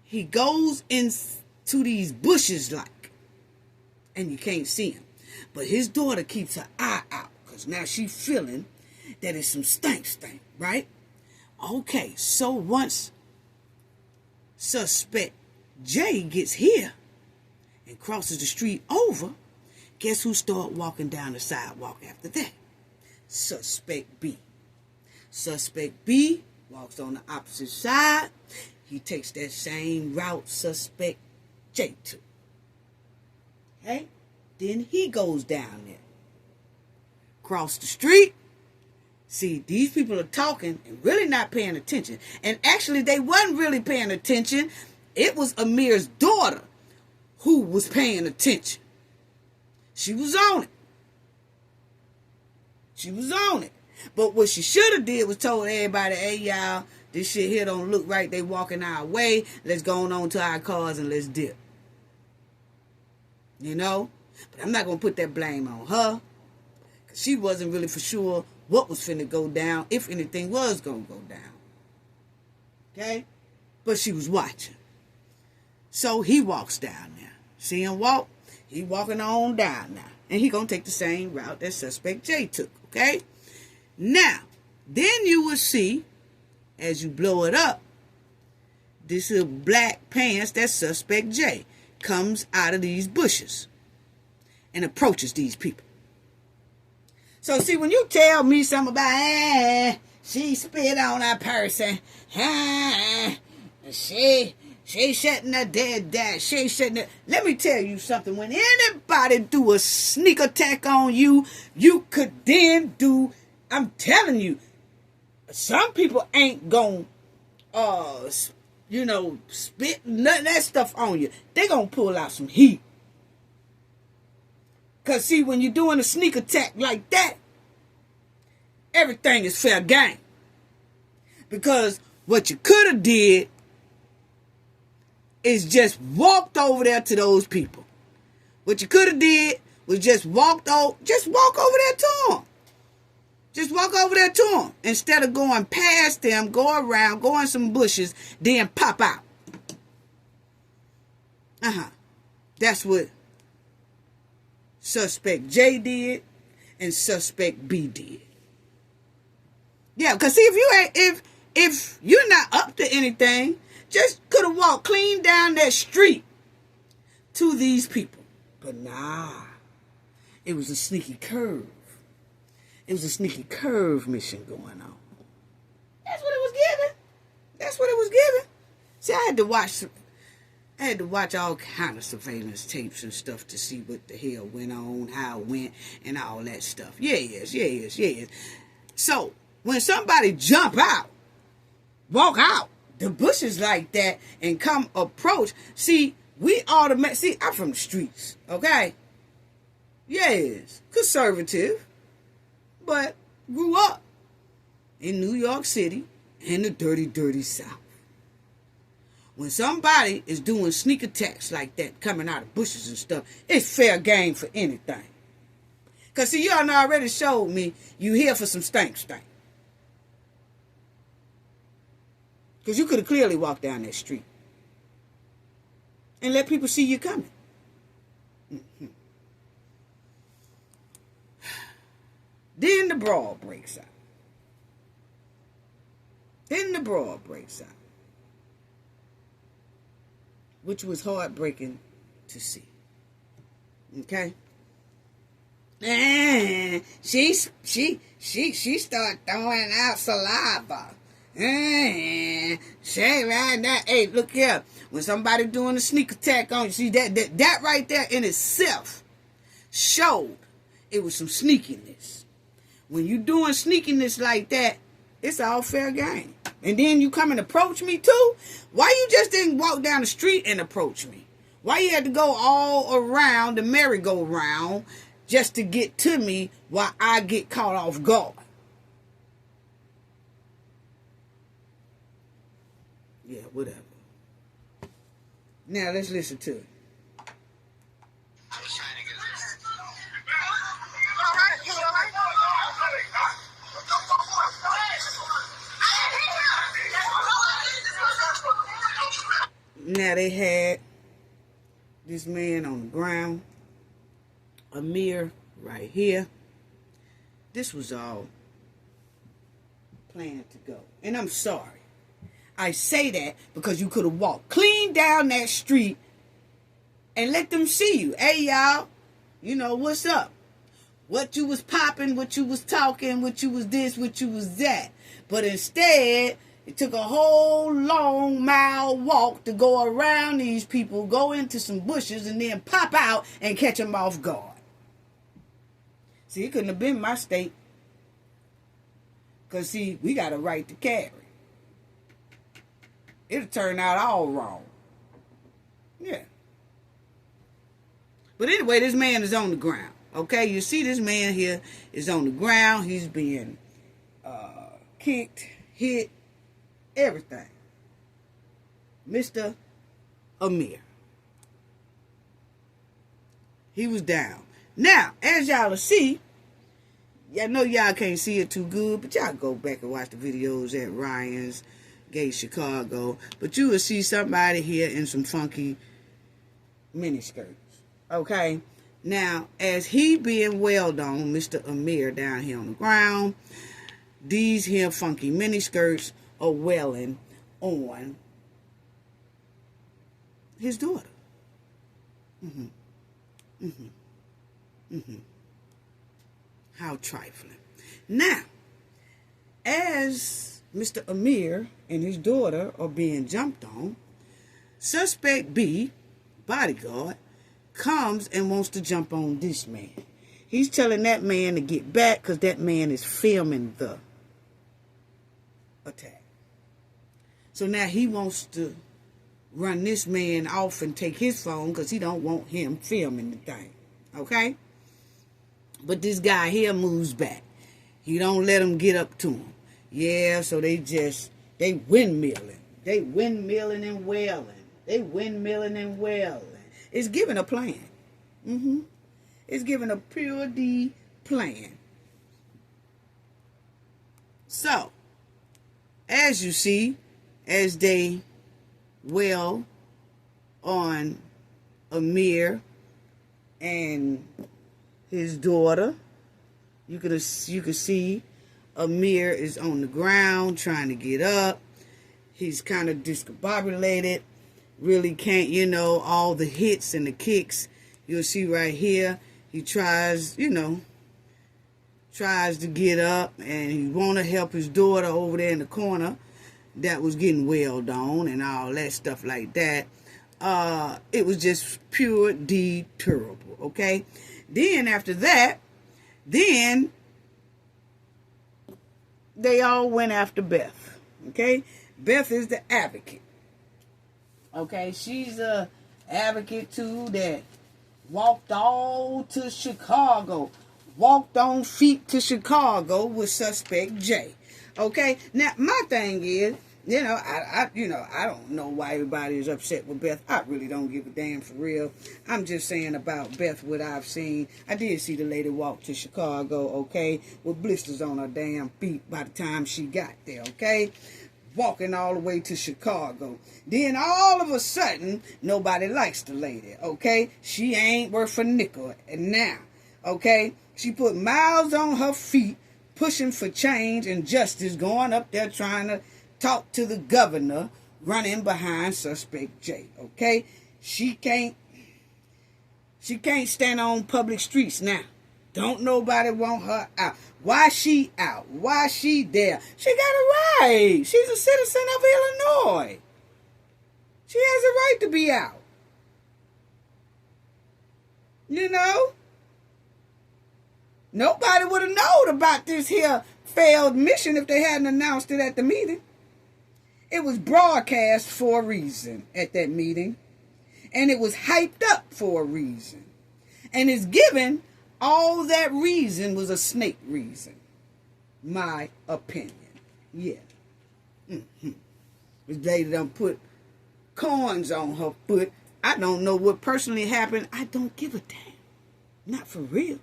he goes into these bushes like, and you can't see him. But his daughter keeps her eye out, because now she's feeling that it's some stank, right? Okay, so once Suspect Jay gets here and crosses the street over, guess who start walking down the sidewalk after that? Suspect B. Suspect B walks on the opposite side. He takes that same route Suspect J took. Okay? Then he goes down there. Cross the street. See, these people are talking and really not paying attention. And actually, they wasn't really paying attention. It was Amir's daughter who was paying attention. She was on it. She was on it. But what she should have did was told everybody, hey, y'all, this shit here don't look right. They walking our way. Let's go on to our cars and let's dip. You know? But I'm not going to put that blame on her. Because she wasn't really for sure what was finna go down, if anything was going to go down. Okay? But she was watching. So he walks down there. See him walk? He walking on down now. And he going to take the same route that Suspect J took. Okay? Now, then you will see, as you blow it up, this little black pants, that Suspect J, comes out of these bushes and approaches these people. So, see, when you tell me something about, she spit on a person, she shutting her dead dad, she shutting her. Let me tell you something. When anybody do a sneak attack on you, you could then do, I'm telling you, some people ain't gonna, spit none of that stuff on you. They gonna pull out some heat. Because, see, when you're doing a sneak attack like that, everything is fair game. Because what you could have did is just walked over there to those people. What you could have did was just walk over there to them. Just walk over there to them. Instead of going past them, go around, go in some bushes, then pop out. That's what suspect J did and suspect B did. Yeah, because see, if you're not up to anything, just could have walked clean down that street to these people. But nah, it was a sneaky curve. It was a sneaky curve mission going on. That's what it was given. That's what it was given. See, I had to watch all kind of surveillance tapes and stuff to see what the hell went on, how it went, and all that stuff. Yes. So, when somebody walk out the bushes like that and come approach, see, I'm from the streets, okay? Yes, conservative, but grew up in New York City in the dirty, dirty South. When somebody is doing sneak attacks like that, coming out of bushes and stuff, it's fair game for anything. Because, see, y'all already showed me you here for some stank. Because you could have clearly walked down that street and let people see you coming. Then the brawl breaks out. Which was heartbreaking to see. Okay? And she started throwing out saliva. And she right now, hey, look here. When somebody doing a sneak attack on you, see that right there in itself showed it was some sneakiness. When you doing sneakiness like that, it's all fair game. And then you come and approach me too? Why you just didn't walk down the street and approach me? Why you had to go all around the merry-go-round just to get to me while I get caught off guard? Yeah, whatever. Now let's listen to it. I was trying to get this. Now they had this man on the ground, Amir right here. This was all planned to go. And I'm sorry. I say that because you could have walked clean down that street and let them see you. Hey, y'all, you know, what's up? What you was popping, what you was talking, what you was this, what you was that. But instead, it took a whole long mile walk to go around these people, go into some bushes, and then pop out and catch them off guard. See, it couldn't have been my state. Because, see, we got a right to carry. It'll turn out all wrong. Yeah. But anyway, this man is on the ground. Okay, you see this man here is on the ground. He's being kicked, hit, everything. Mr. Amir. He was down. Now, as y'all will see, I know y'all can't see it too good, but y'all go back and watch the videos at Ryan's Gate, Chicago. But you will see somebody here in some funky miniskirts. Okay? Now, as he being wailed on, Mr. Amir down here on the ground, these here funky miniskirts are wailing on his daughter. How trifling. Now, as Mr. Amir and his daughter are being jumped on, suspect B, bodyguard, comes and wants to jump on this man. He's telling that man to get back because that man is filming the attack. So now he wants to run this man off and take his phone because he don't want him filming the thing. Okay? But this guy here moves back. He don't let him get up to him. Yeah, so they windmilling. They windmilling and wailing. They windmilling and welling. It's giving a plan. It's giving a pure D plan. So, as you see, as they wail on Amir and his daughter, you can see Amir is on the ground trying to get up. He's kind of discombobulated. Really can't, all the hits and the kicks. You'll see right here. He tries, tries to get up, and he want to help his daughter over there in the corner that was getting wailed on and all that stuff like that. It was just pure D terrible, okay? Then after that, then they all went after Beth, okay? Beth is the advocate, okay? She's a advocate too that walked all to Chicago, walked on feet to Chicago with suspect J. Okay, now my thing is, I don't know why everybody is upset with Beth. I really don't give a damn for real. I'm just saying about Beth what I've seen. I did see the lady walk to Chicago, okay, with blisters on her damn feet by the time she got there, okay? Walking all the way to Chicago. Then all of a sudden, nobody likes the lady, okay? She ain't worth a nickel. And now, okay, she put miles on her feet, pushing for change and justice, going up there trying to talk to the governor, running behind suspect J, okay? She can't stand on public streets now. Don't nobody want her out. Why she out? Why she there? She got a right. She's a citizen of Illinois. She has a right to be out. Nobody would have known about this here failed mission if they hadn't announced it at the meeting. It was broadcast for a reason at that meeting. And it was hyped up for a reason. And it's given all that reason was a snake reason. My opinion. Yeah. This lady done put corns on her foot. I don't know what personally happened. I don't give a damn. Not for real.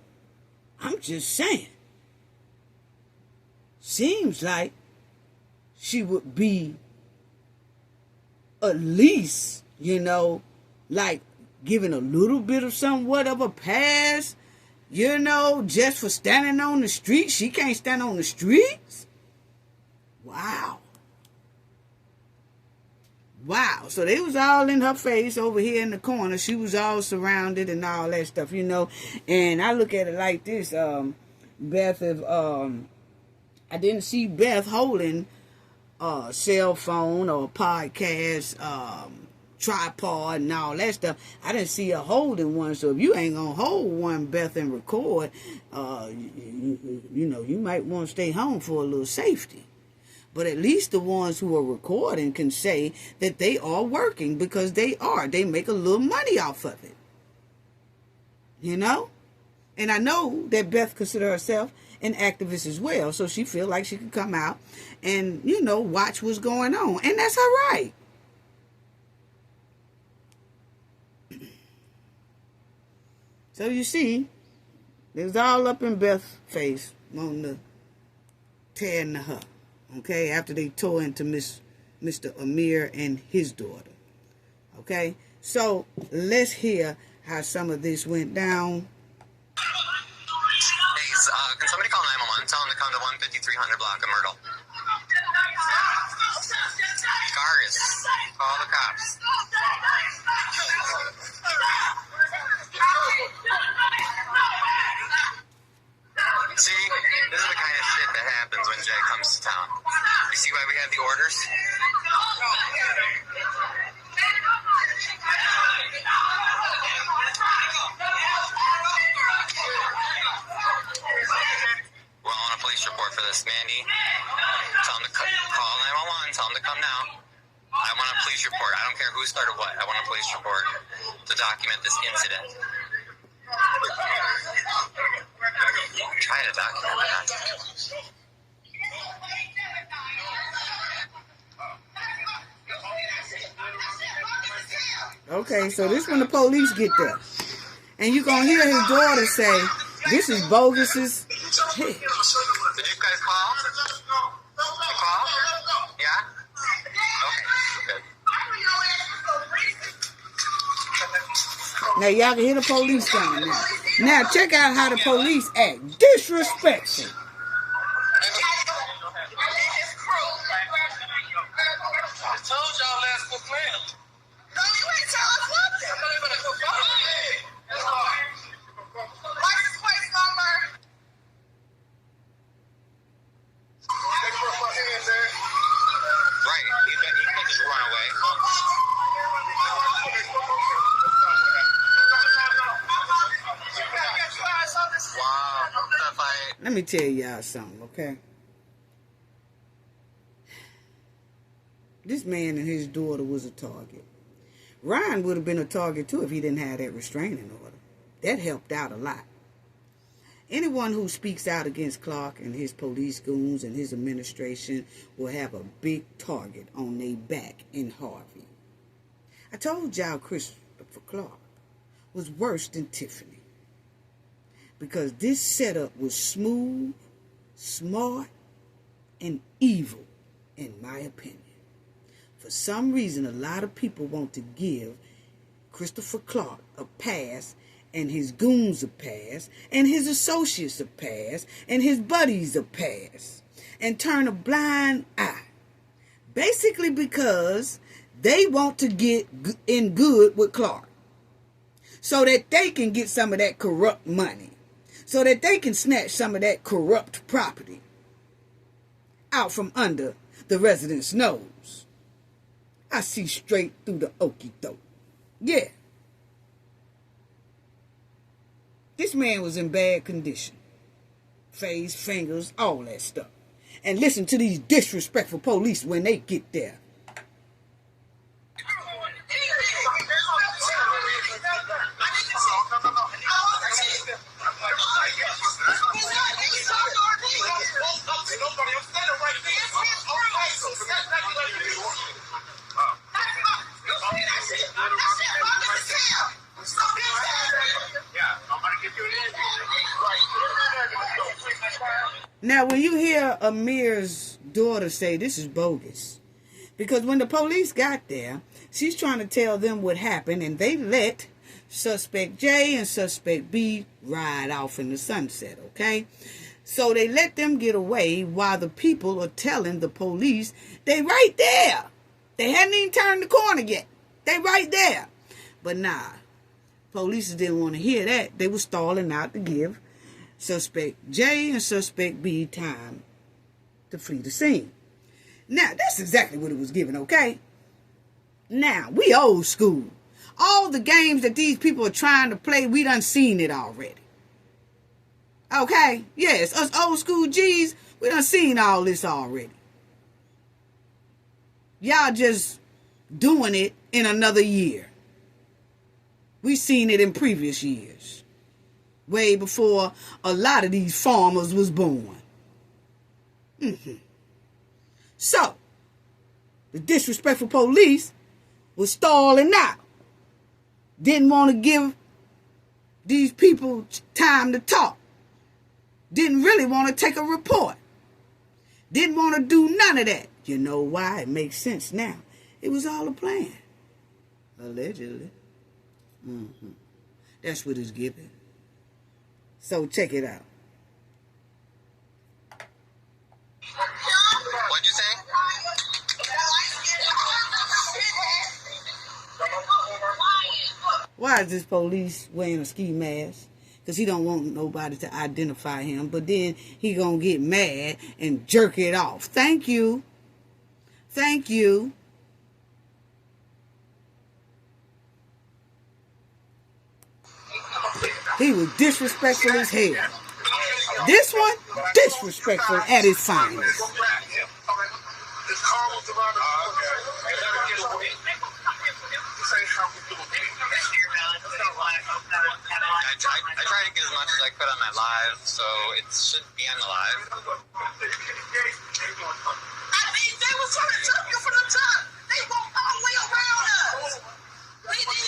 I'm just saying. Seems like she would be at least, like giving a little bit of somewhat of a pass, just for standing on the street. She can't stand on the streets? Wow. So they was all in her face over here in the corner. She was all surrounded and all that stuff, And I look at it like this, Beth, if I didn't see Beth holding a cell phone or a podcast, tripod and all that stuff. I didn't see her holding one. So if you ain't gonna hold one, Beth, and record, you might want to stay home for a little safety. But at least the ones who are recording can say that they are working, because they are. They make a little money off of it. And I know that Beth considers herself an activist as well. So she feel like she could come out and, watch what's going on. And that's her right. So you see, it was all up in Beth's face on the tearing her. Okay, after they tore into Mr. Amir and his daughter. Okay, so let's hear how some of this went down. Hey, can somebody call 911? Tell them to come to 15300 block of Myrtle. Cars, call the cops. See, this is the kind of shit that happens when Jay comes to town. You see why we have the orders? We're all on a police report for this, Mandy. Tell them to call 911. Tell them to come now. I want a police report. I don't care who started what. I want a police report to document this incident. Try to document it. Okay, so this when the police get there. And you gonna hear his daughter say, this is Bogus's. Did you guys call? You call? Yeah? Okay, good. Now y'all can hear the police coming now. Now check out how the police act. Disrespectful. I told y'all last quit playing. No, you ain't tell us nothing. I thought you better quit playing. That's all. License plate number. Take it off my hands, man. Right, he can't just run away. Wow. Let me tell y'all something, okay? This man and his daughter was a target. Ryan would have been a target too if he didn't have that restraining order. That helped out a lot. Anyone who speaks out against Clark and his police goons and his administration will have a big target on their back in Harvey. I told y'all Christopher Clark was worse than Tiffany. Because this setup was smooth, smart, and evil, in my opinion. For some reason, a lot of people want to give Christopher Clark a pass, and his goons a pass, and his associates a pass, and his buddies a pass, and turn a blind eye. Basically because they want to get in good with Clark, so that they can get some of that corrupt money, so that they can snatch some of that corrupt property out from under the residents' nose. I see straight through the okie doke. Yeah. This man was in bad condition. Face, fingers, all that stuff. And listen to these disrespectful police when they get there. Now, when you hear Amir's daughter say, this is bogus, because when the police got there, she's trying to tell them what happened, and they let suspect J and suspect B ride off in the sunset, okay? So they let them get away while the people are telling the police, they right there. They hadn't even turned the corner yet. They right there. But nah, police didn't want to hear that. They were stalling out to give suspect J and suspect B time to flee the scene. Now, that's exactly what it was given, okay? Now, we old school. All the games that these people are trying to play, we done seen it already. Okay? Yes, us old school G's, we done seen all this already. Y'all just doing it in another year. We seen it in previous years. Way before a lot of these farmers was born. So, the disrespectful police was stalling out. Didn't want to give these people time to talk. Didn't really want to take a report. Didn't want to do none of that. You know why? It makes sense now. It was all a plan. Allegedly. That's what it's given. So check it out. What'd you say? Why is this police wearing a ski mask? Because he don't want nobody to identify him. But then he gonna get mad and jerk it off. Thank you. Thank you. He was disrespectful as hell. This one, disrespectful at his finest. I try to get as much as I could on my live, so it should be on the live. I mean, they was trying to jump you from the top. They walked all the way around us. We did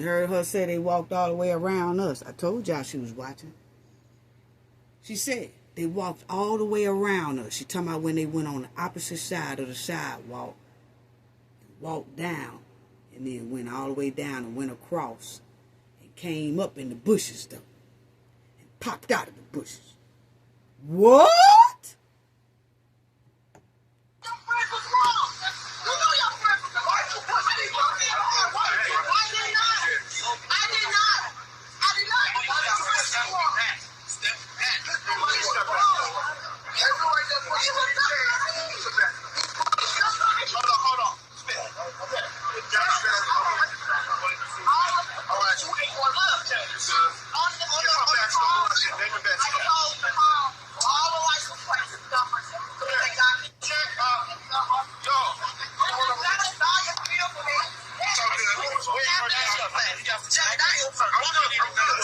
You heard her say they walked all the way around us. I told y'all she was watching. She said they walked all the way around us. She talking about when they went on the opposite side of the sidewalk, walked down, and then went all the way down and went across and came up in the bushes though, and popped out of the bushes. What?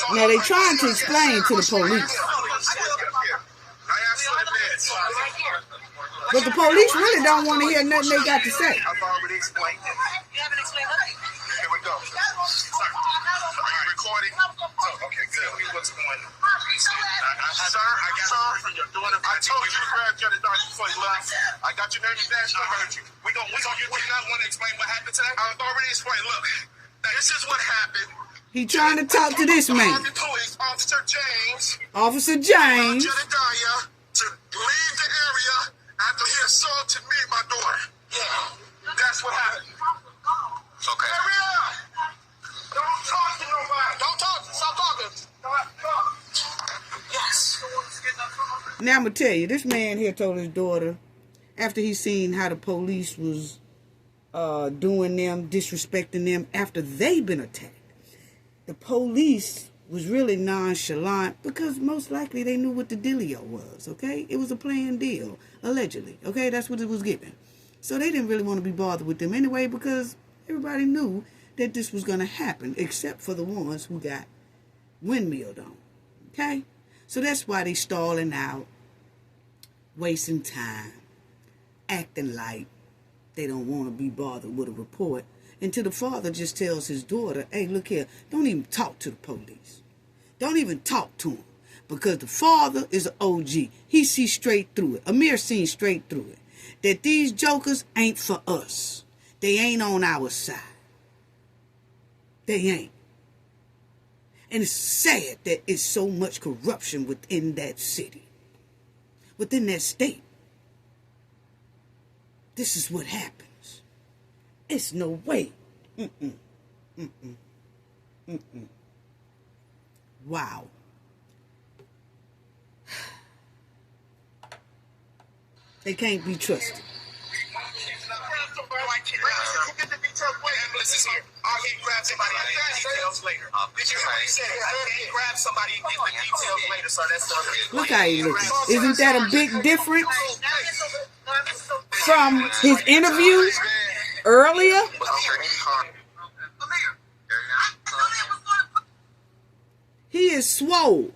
Now they trying to explain to the police. But the police really don't want to hear nothing they got to say. I've already explained it. You haven't explained nothing. Here we go. Are you recording? Oh, okay, good. What's going on? Sir, I got a from your daughter. I told you to grab your daughter before you left. I got your name and dash. I heard you. We don't. You do not want to explain what happened today? I've already explained. Look, this is what happened. He trying to talk to this man. Harvey Police Officer James. Officer James. Jedediah to leave the area after he assaulted me and my daughter. Yeah, that's what happened. It's okay. Area! Don't talk to nobody. Don't talk. Stop talking. Yes. Now I'm going to tell you, this man here told his daughter, after he seen how the police was doing them, disrespecting them, after they been attacked, the police was really nonchalant because most likely they knew what the dealio was, okay? It was a planned deal, allegedly, okay? That's what it was given. So they didn't really want to be bothered with them anyway because everybody knew that this was going to happen except for the ones who got windmilled on, okay? So that's why they stalling out, wasting time, acting like they don't want to be bothered with a report. Until the father just tells his daughter, hey, look here, don't even talk to the police. Don't even talk to them. Because the father is an OG. He sees straight through it. Amir seen straight through it. That these jokers ain't for us. They ain't on our side. They ain't. And it's sad that it's so much corruption within that city. Within that state. This is what happens. It's no way. Wow. They can't be trusted. Ambulance is here. I'll get grab somebody and get the details later. Did you hear what he said? I can grab somebody and get the details later, sir. That's the other. Look how he looking. Isn't that a big difference from his interview earlier? He is swole.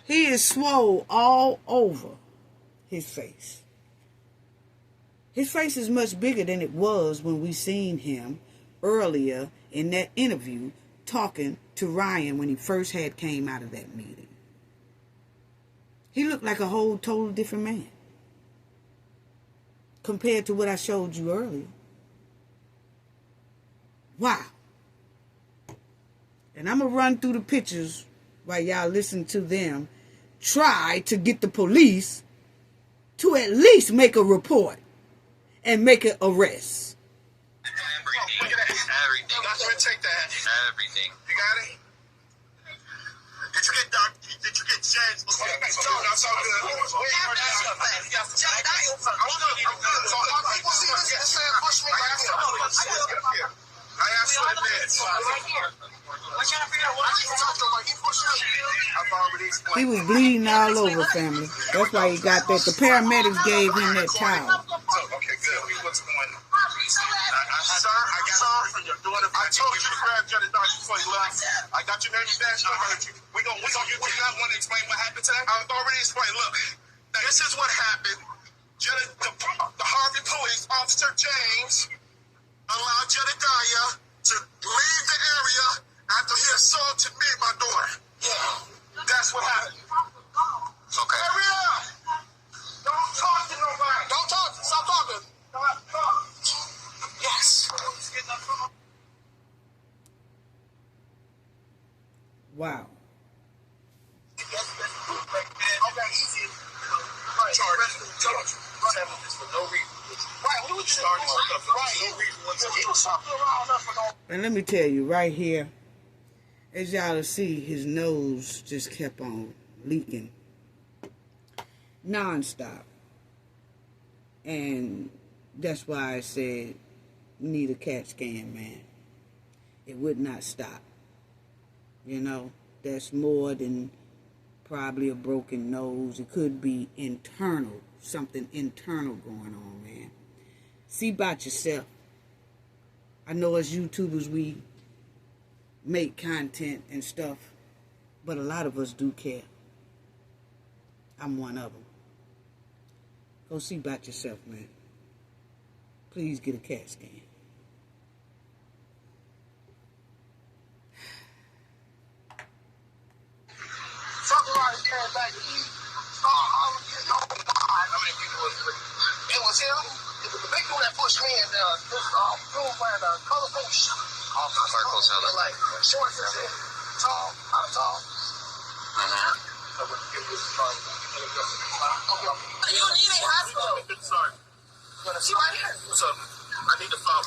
He is swole all over his face. His face is much bigger than it was when we seen him earlier in that interview talking to Ryan when he first had came out of that meeting. He looked like a whole total different man compared to what I showed you earlier. Wow. And I'm going to run through the pictures while y'all listen to them try to get the police to at least make a report and make an arrest. Everything. Take that. Everything. You got it? Did you get James? No, that's all good. I asked for the meds. He was bleeding all over, family. That's why he got that. The paramedics gave him that towel. Okay, good. What's going on? Sir, I told you to grab Jenny Dodge before you left. I got your name and dash. I heard you. You do not want to explain what happened today? I've already explained. Look, this is what happened. The Harvey Police Officer James allowed Jedediah to leave the area after he assaulted me and my daughter. Yeah. That's what happened. Okay. Hurry up! Don't talk to nobody. Don't talk. Stop talking. Stop talking. Yes. Wow. Okay, easy. Charge. For no reason. Right, we were just starting stuff. Right. He was talking around us for no. And let me tell you, right here, as y'all see, his nose just kept on leaking nonstop. And that's why I said, need a CAT scan, man. It would not stop. You know, that's more than probably a broken nose. It could be internal, something internal going on, man. See about yourself. I know as YouTubers, we make content and stuff, but a lot of us do care. I'm one of them. Go see about yourself, man. Please get a CAT scan. Something like came back to me. How many people was it? It was him. It was the big dude that pushed me and this blue wearing a colorful Sparkles, how like shorts and shit. Tall, kind of tall. Mm-hmm. I wouldn't give you a charge. You need a hospital. Sorry. She right here. What's up? I need to file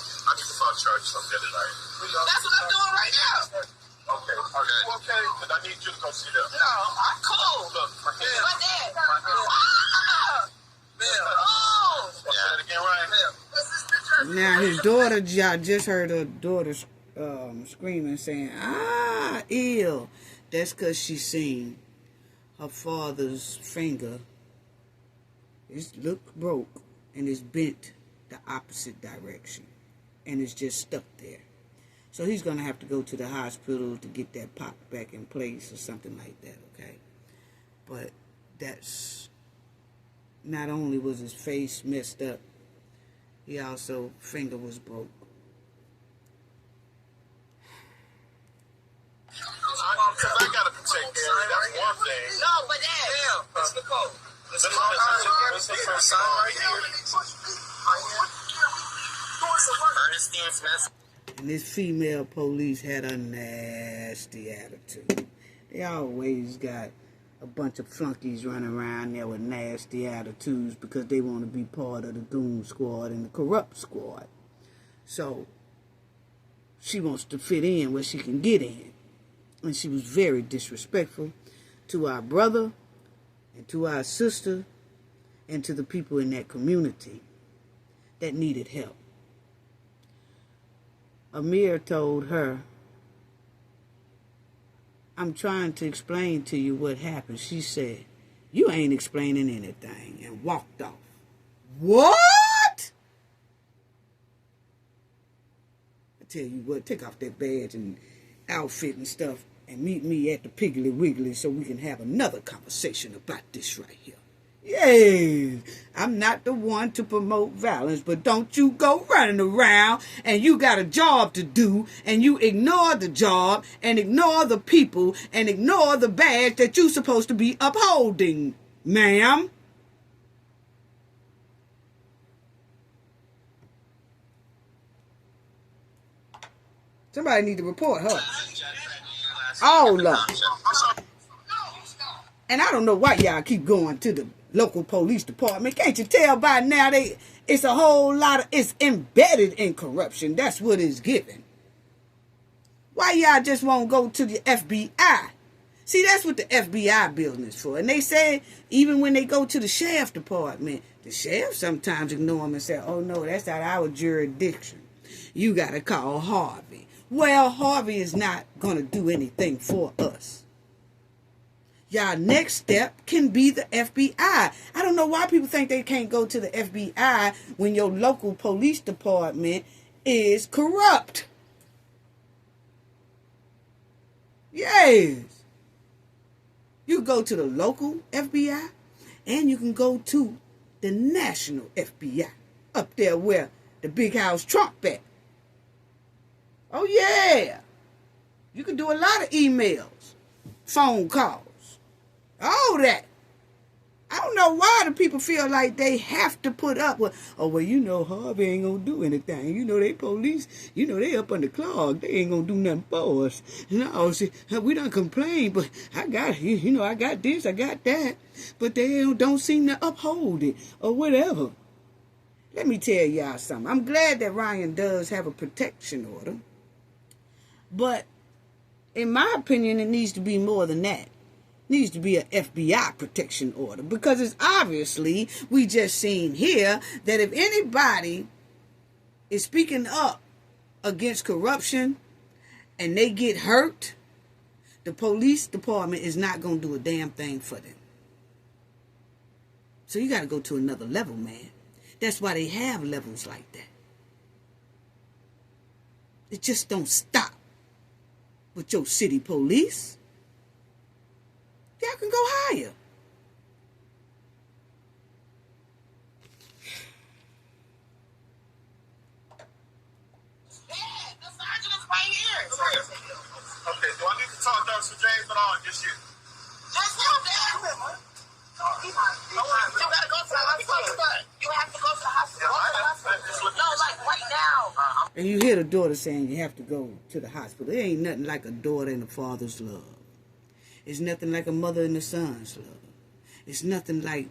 charges on the other night. That's what I'm doing right now. Okay. Are you okay? Because I need you to go see them. No, I'm cool. Look, my hand. What that? My hand. Oh! Say that again, Ryan. Now his daughter, I just heard her daughter screaming, saying, "Ah, ew." That's because she seen her father's finger. It's look broke and it's bent the opposite direction, and it's just stuck there. So he's gonna have to go to the hospital to get that popped back in place or something like that. Okay, but that's not only was his face messed up, he also finger was broke. Because I got to protect Gary. That's one thing. No, but that. Let's go. Let's go. Let's look for a sign right here. Ernestine Smith. And this female police had a nasty attitude. They always got a bunch of flunkies running around there with nasty attitudes because they want to be part of the goon squad and the corrupt squad. So she wants to fit in where she can get in. And she was very disrespectful to our brother and to our sister and to the people in that community that needed help. Amir told her, "I'm trying to explain to you what happened." She said, "You ain't explaining anything," and walked off. What? I tell you what, take off that badge and outfit and stuff and meet me at the Piggly Wiggly so we can have another conversation about this right here. Yes, I'm not the one to promote violence, but don't you go running around and you got a job to do and you ignore the job and ignore the people and ignore the badge that you're supposed to be upholding, ma'am. Somebody need to report her. All of them. And I don't know why y'all keep going to the local police department. Can't you tell by now it's a whole lot of, it's embedded in corruption. That's what it's given. Why y'all just won't go to the FBI? See, that's what the FBI building is for. And they say, even when they go to the sheriff department, the sheriff sometimes ignore them and say, "Oh no, that's out of our jurisdiction. You got to call Harvey." Well, Harvey is not going to do anything for us. Y'all next step can be the FBI. I don't know why people think they can't go to the FBI when your local police department is corrupt. Yes. You go to the local FBI and you can go to the national FBI up there where the big house Trump at. Oh, yeah. You can do a lot of emails, phone calls, all that. I don't know why the people feel like they have to put up with, oh, well, you know, Harvey ain't going to do anything. You know, they police, you know, they up on the clock. They ain't going to do nothing for us. No, see, we don't complain, but I got, you know, I got this, I got that. But they don't seem to uphold it or whatever. Let me tell y'all something. I'm glad that Ryan does have a protection order. But in my opinion, it needs to be more than that. Needs to be an FBI protection order, because it's obviously, we just seen here, that if anybody is speaking up against corruption and they get hurt, the police department is not going to do a damn thing for them. So you got to go to another level, man. That's why they have levels like that. It just don't stop with your city police. Y'all can go higher. Yeah, the sergeant is right here. Okay, do I need to talk to Officer James at all? Just you. Just him, Dad. You gotta go to the hospital. You have to go to the hospital. No, like right now. And you hear the daughter saying you have to go to the hospital. There ain't nothing like a daughter and a father's love. It's nothing like a mother and a son's love. It's nothing like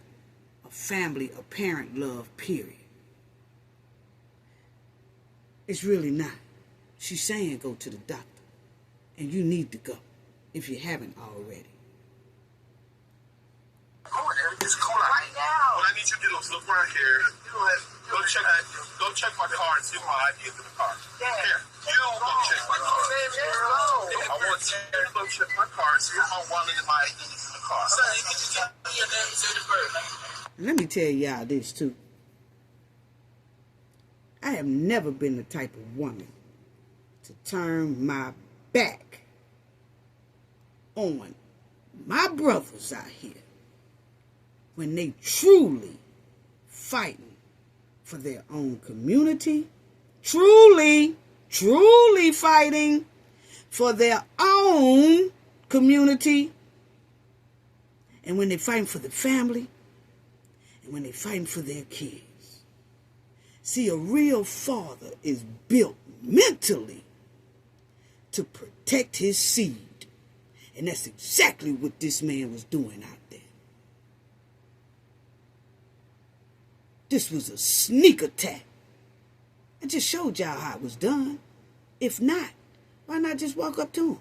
a family, a parent love, period. It's really not. She's saying go to the doctor. And you need to go if you haven't already. It's cool right now. What I need you to do is look right here. Go check my car and see my ID into the car. Here, you don't go check my car. I want you to go check my car and see my wallet and my ID is in the car. Son, you can just tell me your name and say the bird. Let me tell y'all this too. I have never been the type of woman to turn my back on my brothers out here when they truly fighting for their own community, truly fighting for their own community, and when they're fighting for the family, and when they're fighting for their kids. See, a real father is built mentally to protect his seed. And that's exactly what this man was doing out there. This was a sneak attack. I just showed y'all how it was done. If not, why not just walk up to him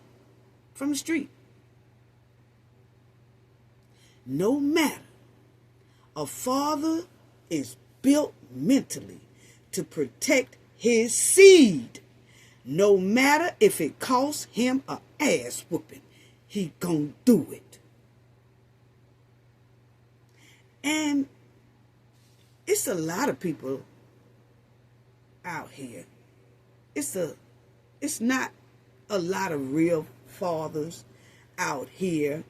from the street? No matter, a father is built mentally to protect his seed. No matter if it costs him an ass whooping, he gonna do it. And it's a lot of people out here. It's not a lot of real fathers out here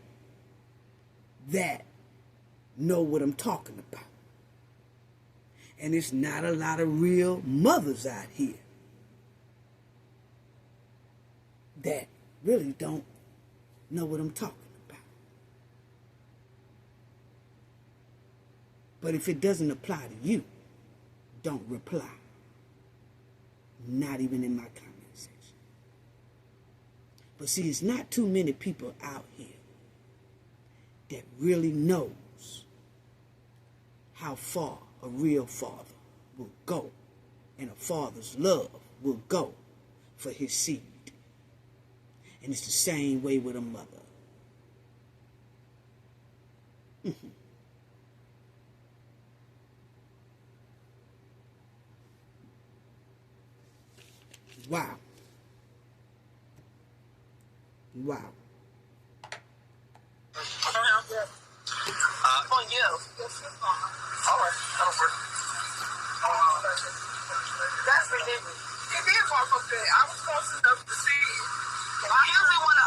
that know what I'm talking about. And it's not a lot of real mothers out here that really don't know what I'm talking about. But if it doesn't apply to you, don't reply. Not even in my comment section. But see, it's not too many people out here that really knows how far a real father will go and a father's love will go for his seed. And it's the same way with a mother. Wow. Wow. On you. All right, that'll work. That's ridiculous. It did walk up there. I was close enough to see it. I usually want to,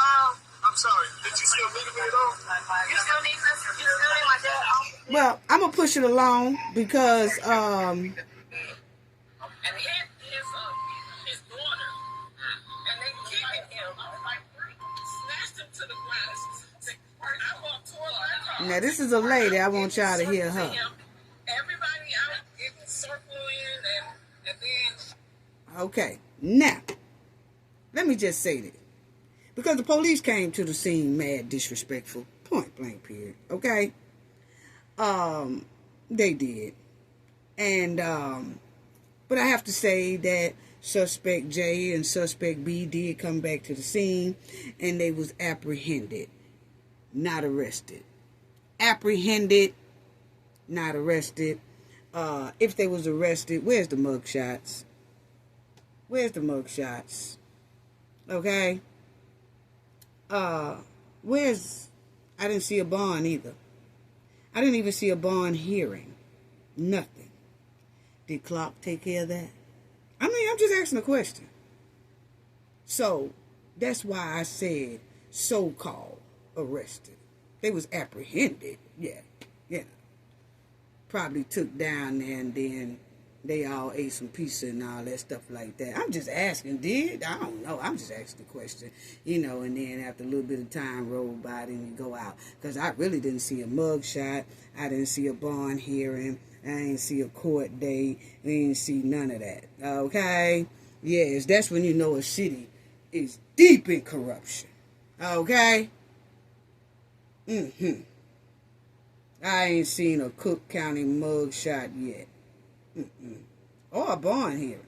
I'm sorry. Did you still need me at all? you still need this? You still need my dad? Well, I'm going to push it along because, And his daughter Now, this is a lady. I want y'all to hear her. Everybody out getting circling and then... Okay, now, let me just say this. Because the police came to the scene mad disrespectful. Point blank period. Okay? They did. And, but I have to say that Suspect J and Suspect B did come back to the scene, and they was apprehended, not arrested. Apprehended, not arrested. If they was arrested, where's the mugshots? Where's the mugshots? Okay? I didn't see a bond either. I didn't even see a bond hearing. Nothing. Did Clark take care of that? I mean, I'm just asking a question. So, that's why I said so-called arrested. They was apprehended. Yeah. Probably took down there and then they all ate some pizza and all that stuff like that. I'm just asking, I don't know. I'm just asking the question. And then after a little bit of time rolled by, then you go out. Because I really didn't see a mugshot. I didn't see a bond hearing. I didn't see a court date. I didn't see none of that. Okay? Yes, that's when you know a city is deep in corruption. Okay? I ain't seen a Cook County mugshot yet. Or a bond hearing.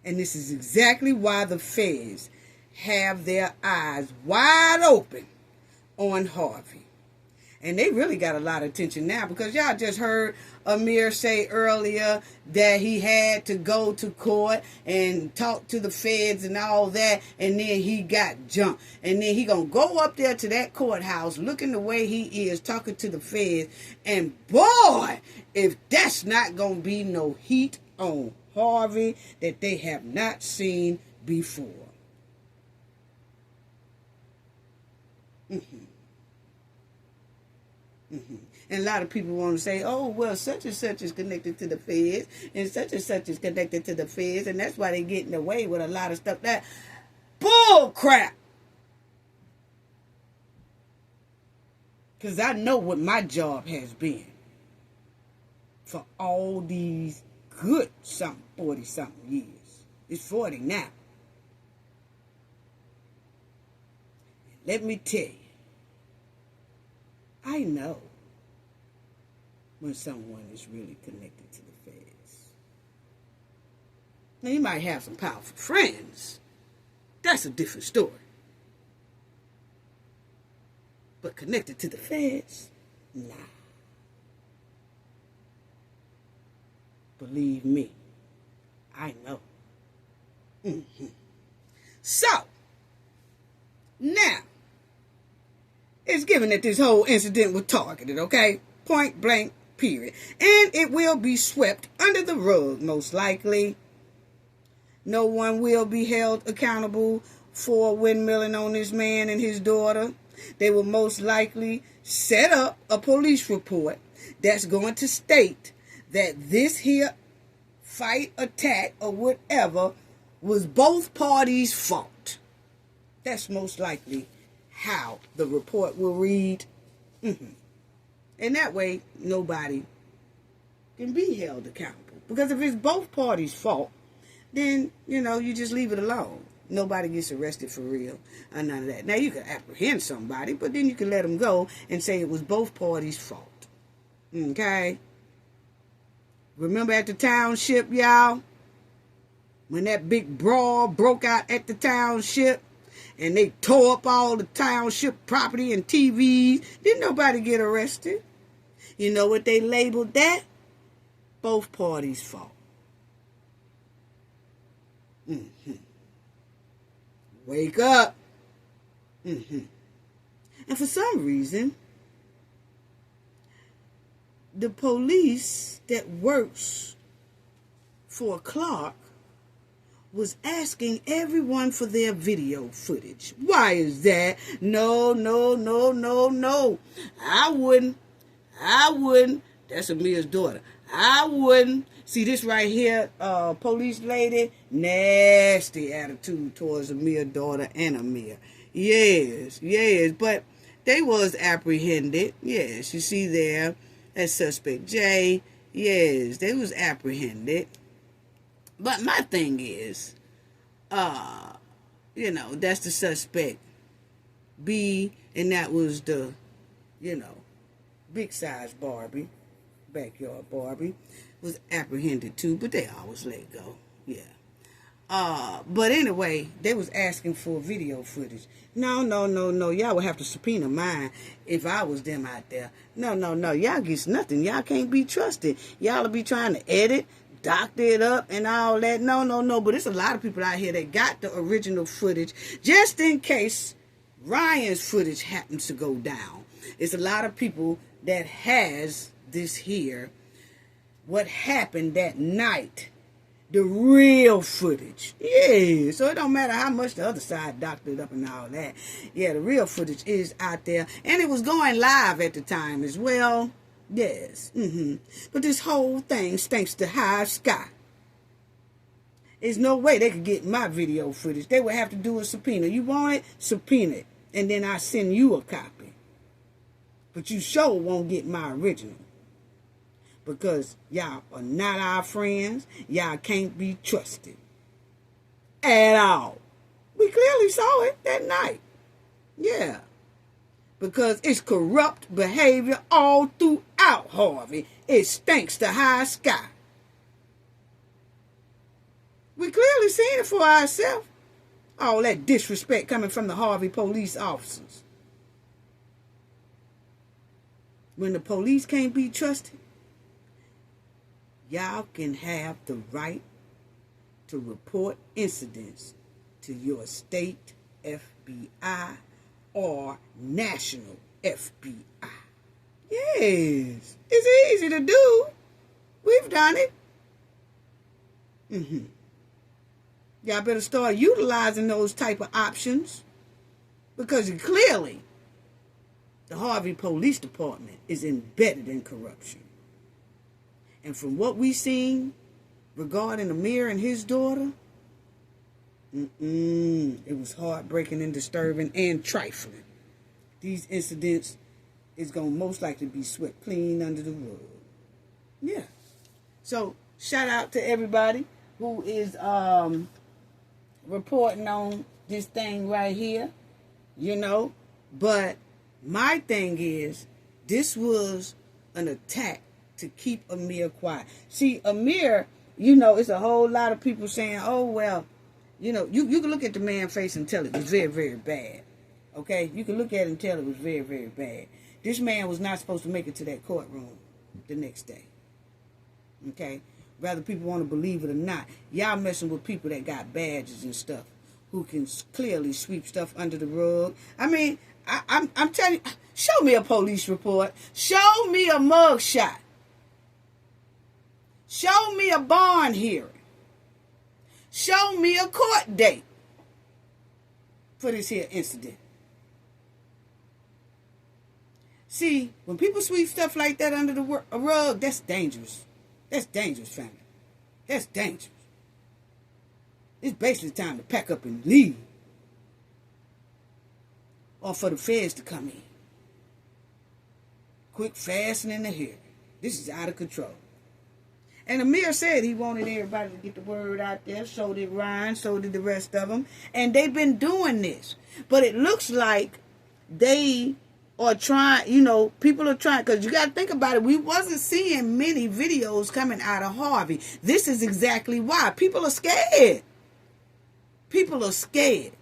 And this is exactly why the feds have their eyes wide open on Harvey. And they really got a lot of attention now because y'all just heard Amir say earlier that he had to go to court and talk to the feds and all that, and then he got jumped. And then he gonna go up there to that courthouse looking the way he is, talking to the feds, and boy, if that's not gonna be no heat on Harvey that they have not seen before. And a lot of people want to say, oh, well, such and such is connected to the feds, and such is connected to the feds, and that's why they're getting away with a lot of stuff. That bull crap. Because I know what my job has been for all these good 40-something years. It's 40 now. Let me tell you, I know when someone is really connected to the feds. Now, you might have some powerful friends. That's a different story. But connected to the feds? Nah. Believe me, I know. So, now, it's given that this whole incident was targeted, okay? Point blank, period. And it will be swept under the rug, most likely. No one will be held accountable for windmilling on this man and his daughter. They will most likely set up a police report that's going to state that this here fight, attack, or whatever was both parties' fault. That's most likely how the report will read. And that way, nobody can be held accountable. Because if it's both parties' fault, then, you just leave it alone. Nobody gets arrested for real or none of that. Now, you can apprehend somebody, but then you can let them go and say it was both parties' fault. Okay? Remember at the township, y'all? When that big brawl broke out at the township and they tore up all the township property and TVs, didn't nobody get arrested. You know what they labeled that? Both parties' fault. Wake up. And for some reason, the police that works for Clark was asking everyone for their video footage. Why is that? No. I wouldn't. That's Amir's daughter. I wouldn't. See this right here, police lady, nasty attitude towards Amir's daughter and Amir. Yes. But they was apprehended. Yes, you see there, that suspect J. Yes, they was apprehended. But my thing is, you know, that's the suspect B, and that was the, you know, big size Barbie, backyard Barbie, was apprehended too, but they always let go. Yeah. But anyway, they was asking for video footage. No. Y'all would have to subpoena mine if I was them out there. No. Y'all gets nothing. Y'all can't be trusted. Y'all will be trying to edit, doctor it up, and all that. No. But there's a lot of people out here that got the original footage just in case Ryan's footage happens to go down. It's a lot of people that has this here, what happened that night. The real footage. Yeah. So it don't matter how much the other side doctored up and all that. Yeah, the real footage is out there. And it was going live at the time as well. Yes. But this whole thing stinks to high sky. There's no way they could get my video footage. They would have to do a subpoena. You want it? Subpoena it. And then I send you a copy. But you sure won't get my original. Because y'all are not our friends. Y'all can't be trusted. At all. We clearly saw it that night. Yeah. Because it's corrupt behavior all throughout Harvey. It stinks to high sky. We clearly seen it for ourselves. All that disrespect coming from the Harvey police officers. When the police can't be trusted, y'all can have the right to report incidents to your state FBI or national FBI. Yes, it's easy to do. We've done it. Y'all better start utilizing those type of options, because clearly the Harvey Police Department is embedded in corruption. And from what we seen regarding Amir and his daughter, it was heartbreaking and disturbing and trifling. These incidents is going to most likely be swept clean under the rug. Yeah. So, shout out to everybody who is reporting on this thing right here, you know. But my thing is, this was an attack to keep Amir quiet. See, Amir, you know, it's a whole lot of people saying, oh, well, you know, you can look at the man's face and tell it was very, very bad. Okay? You can look at it and tell it was very, very bad. This man was not supposed to make it to that courtroom the next day. Okay? Whether people want to believe it or not. Y'all messing with people that got badges and stuff, who can clearly sweep stuff under the rug. I mean, I'm telling you, show me a police report. Show me a mugshot. Show me a bond hearing. Show me a court date for this here incident. See, when people sweep stuff like that under the rug, that's dangerous. That's dangerous, family. That's dangerous. It's basically time to pack up and leave. Or for the feds to come in. Quick, fast, and in the hearing. This is out of control. And Amir said he wanted everybody to get the word out there. So did Ryan. So did the rest of them. And they've been doing this. But it looks like they are trying, you know, people are trying. Because you got to think about it. We wasn't seeing many videos coming out of Harvey. This is exactly why. People are scared. People are scared.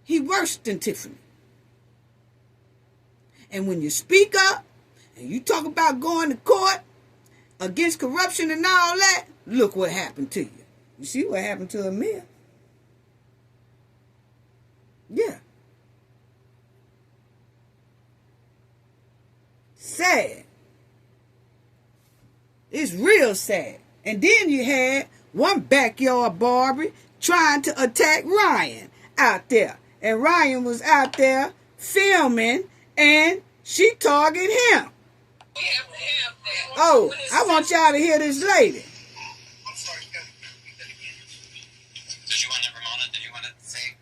He worse than Tiffany. And when you speak up, and you talk about going to court against corruption and all that, look what happened to you. You see what happened to Amir? Yeah. Sad. It's real sad. And then you had one backyard Barbie trying to attack Ryan out there. And Ryan was out there filming, and she targeted him. Oh, I want y'all to hear this lady. Did you want to, Ramona? Did you want to say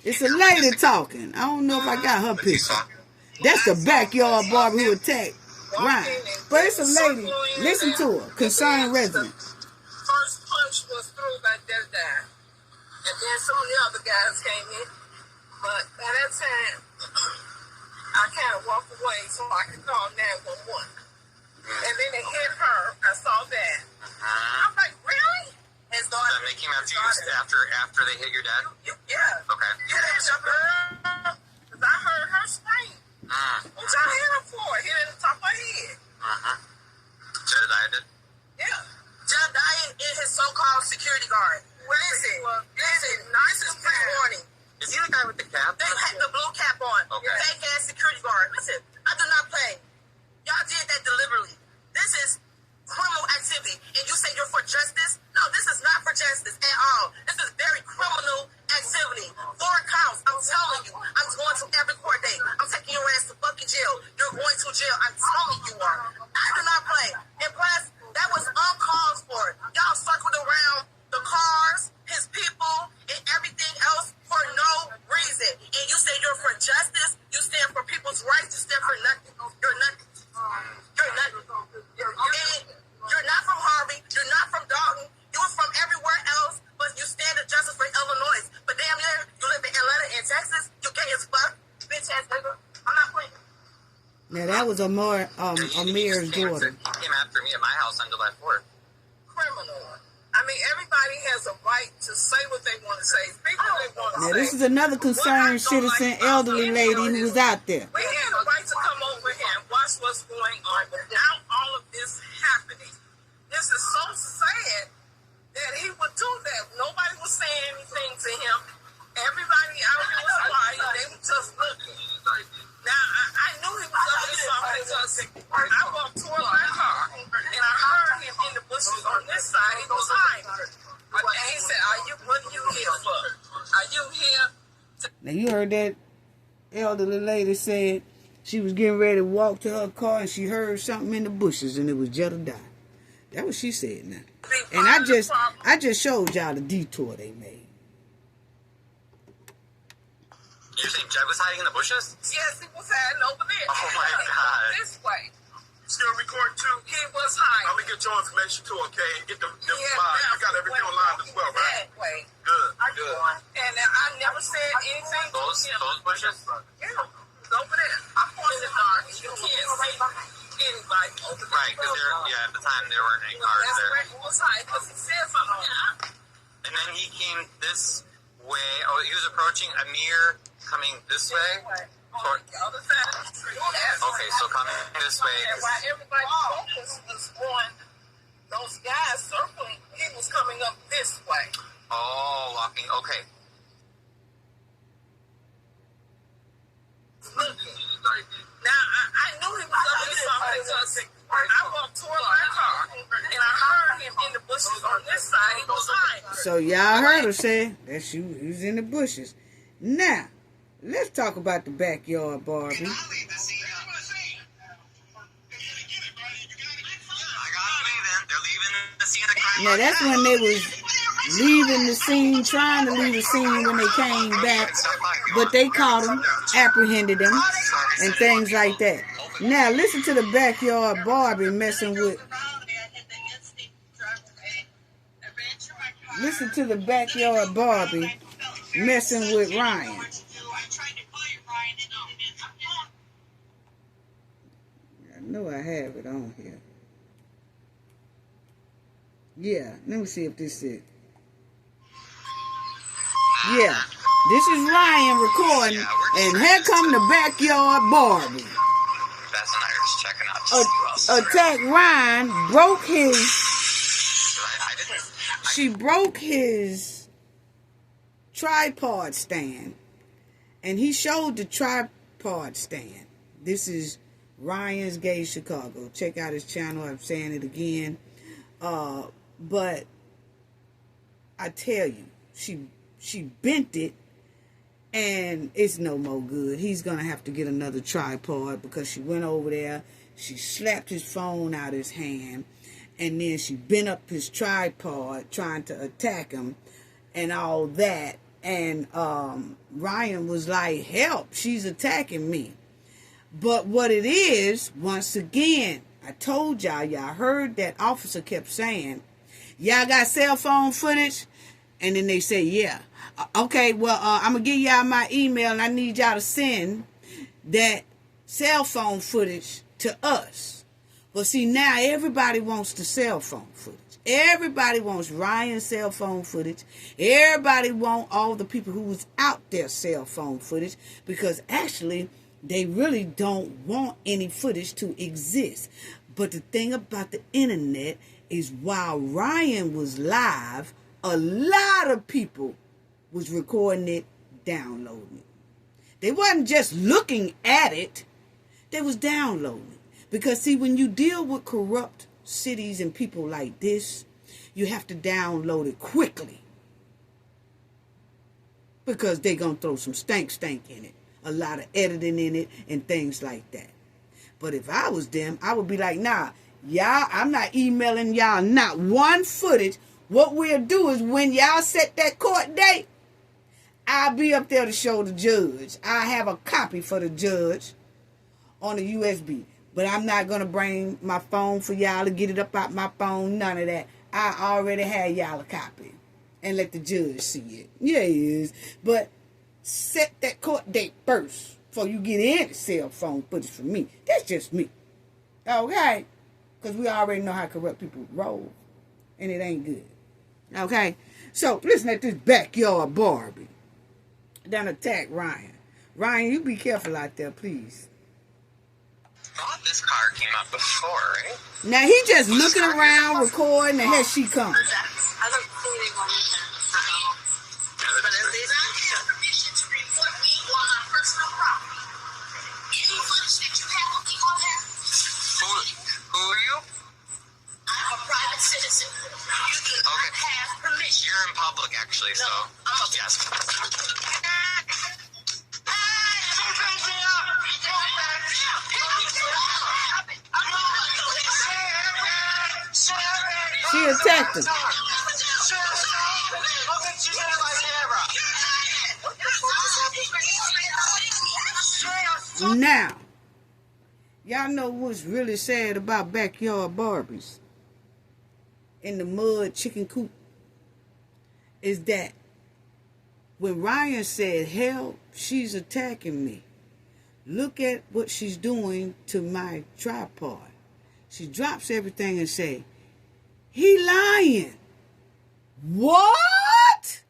It's a lady talking. I don't know if I got her picture. That's the backyard Barbie who attacked Ryan. But it's a lady. Listen to her. Concerned resident. First punch was through by that guy. And then some of the other guys came in. But by that time, I kind of walked away so I could call 911. And then they hit her. I saw that. I'm like, really? And so then they came after you after they hit your dad? Yeah. Okay. Yeah, because I heard her scream. Which I hit her for. Hit her in the top of her head. Jedediah did? Yeah. Jedediah is his so-called security guard. Listen, this is pre-warning. Is he the guy with the cap? They had the blue cap on. Okay. Fake ass security guard. Listen, I do not play. Y'all did that deliberately. This is criminal activity. And you say you're for justice? No, this is not for justice at all. This is very criminal activity. 4 counts. I'm telling you. I'm going to every court date. I'm taking your ass to fucking jail. You're going to jail. I'm telling you are. I do not play. And plus, that was uncalled for. Y'all circled around the cars, his people, and everything else for no reason. And you say you're for justice. You stand for people's rights. You stand for nothing. You're nothing. You're nothing. And you're not from Harvey. You're not from Dalton. You were from everywhere else, but you stand for justice for Illinois. But damn near, you live in Atlanta and Texas. You gay as fuck. Bitch ass nigga. I'm not playing. Now that was Amir's daughter. He came after me at my house on July 4th. Criminal. I mean, everybody has a right to say what they want to say. Speak what they want to say. Now this is another concerned citizen, elderly lady who was out there. We have a right to come over here and watch what's going on without all of this happening. This is so sad that he would do that. Nobody was saying anything to him. Everybody out here was quiet. They were just looking. Now, I knew he was up to something because I walked toward my car and I heard him in the bushes on this side. He was hiding. And he said, what are you here for? Are you here to... Now you heard that elderly lady said she was getting ready to walk to her car and she heard something in the bushes and it was Jedediah. That's what she said now. And I just showed y'all the detour they made. You're saying Jed was hiding in the bushes? Yes, he was hiding over there. Oh my God. This way. Still recording too? He was hiding. I'm gonna get your information too, okay? And get the file. You got everything online as well, right? That way. Good. And I never said anything to him. Those bushes? Yeah, it's over there. I'm pointing hard. You can't see anybody over there. Right, because at the time there weren't any cars That's there. where he was hiding because he said something. And then he came this way. Oh, he was approaching Amir coming this way? On the other side of the street. Okay, so coming this way. And while everybody focus was on those guys circling, he was coming up this way. Oh, walking. Okay. Now, I knew he was up to something because I walked toward my car and I heard him in the bushes on this side. He was hiding. So y'all heard her say that she was in the bushes. Now, let's talk about the backyard Barbie. Now that's when they was leaving the scene, trying to leave the scene when they came back, but they caught them, apprehended them, and things like that. Now listen to the backyard Barbie messing with. Listen to the backyard Barbie messing with Ryan. I know I have it on here. Yeah, let me see if this is it. Yeah, this is Ryan recording, and here come the backyard Barbie. That's an Irish checking out. Attack Ryan, broke his... She broke his tripod stand, and he showed the tripod stand. This is Ryan's Gay Chicago. Check out his channel. I'm saying it again. But I tell you, she bent it, and it's no more good. He's going to have to get another tripod because she went over there, she slapped his phone out of his hand, and then she bent up his tripod trying to attack him and all that. And Ryan was like, help, she's attacking me. But what it is, once again, I told y'all heard that officer kept saying, y'all got cell phone footage? And then they say, yeah. Okay, well, I'm going to give y'all my email, and I need y'all to send that cell phone footage to us. Well, see, now everybody wants the cell phone footage. Everybody wants Ryan's cell phone footage. Everybody wants all the people who was out there cell phone footage, because actually they really don't want any footage to exist. But the thing about the internet is, while Ryan was live, a lot of people was recording it, downloading it. They wasn't just looking at it, they was downloading it. Because see, when you deal with corrupt cities and people like this, you have to download it quickly, because they gonna throw some stank in it, a lot of editing in it and things like that. But if I was them, I would be like, nah, y'all, I'm not emailing y'all not one footage. What we'll do is, when y'all set that court date, I'll be up there to show the judge. I have a copy for the judge on a USB. But I'm not going to bring my phone for y'all to get it up out my phone. None of that. I already had y'all a copy. And let the judge see it. Yeah, it is. But set that court date first before you get any cell phone footage from me. That's just me. Okay? Because we already know how corrupt people roll. And it ain't good. Okay? So, listen at this backyard Barbie. Done attack Ryan. Ryan, you be careful out there, please. Thought this car came up before, right? Now he just looking around, recording, and here she comes. I don't think they want to but at least I have permission to report me on my personal property. Any footage that you have of me on there? Who are you? I'm a private citizen. You do not have permission. You're in public, actually, No, so I'm a yes. She attacked him. Now, y'all know what's really sad about backyard Barbies in the mud chicken coop is that when Ryan said, help, she's attacking me. Look at what she's doing to my tripod. She drops everything and say, he lying. What?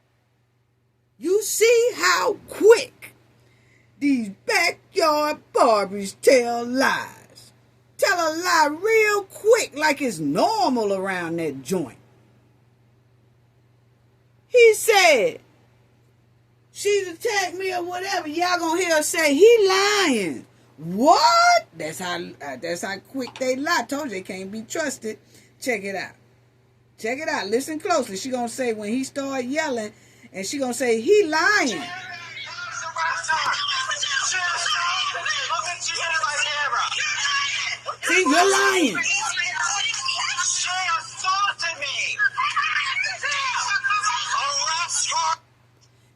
You see how quick these backyard Barbies tell lies. Tell a lie real quick, like it's normal around that joint. He said, she's attacked me or whatever. Y'all gonna hear her say, he lying. What? That's how quick they lie. Told you they can't be trusted. Check it out. Check it out. Listen closely. She gonna say when he start yelling, and she gonna say, he lying. See, you're lying.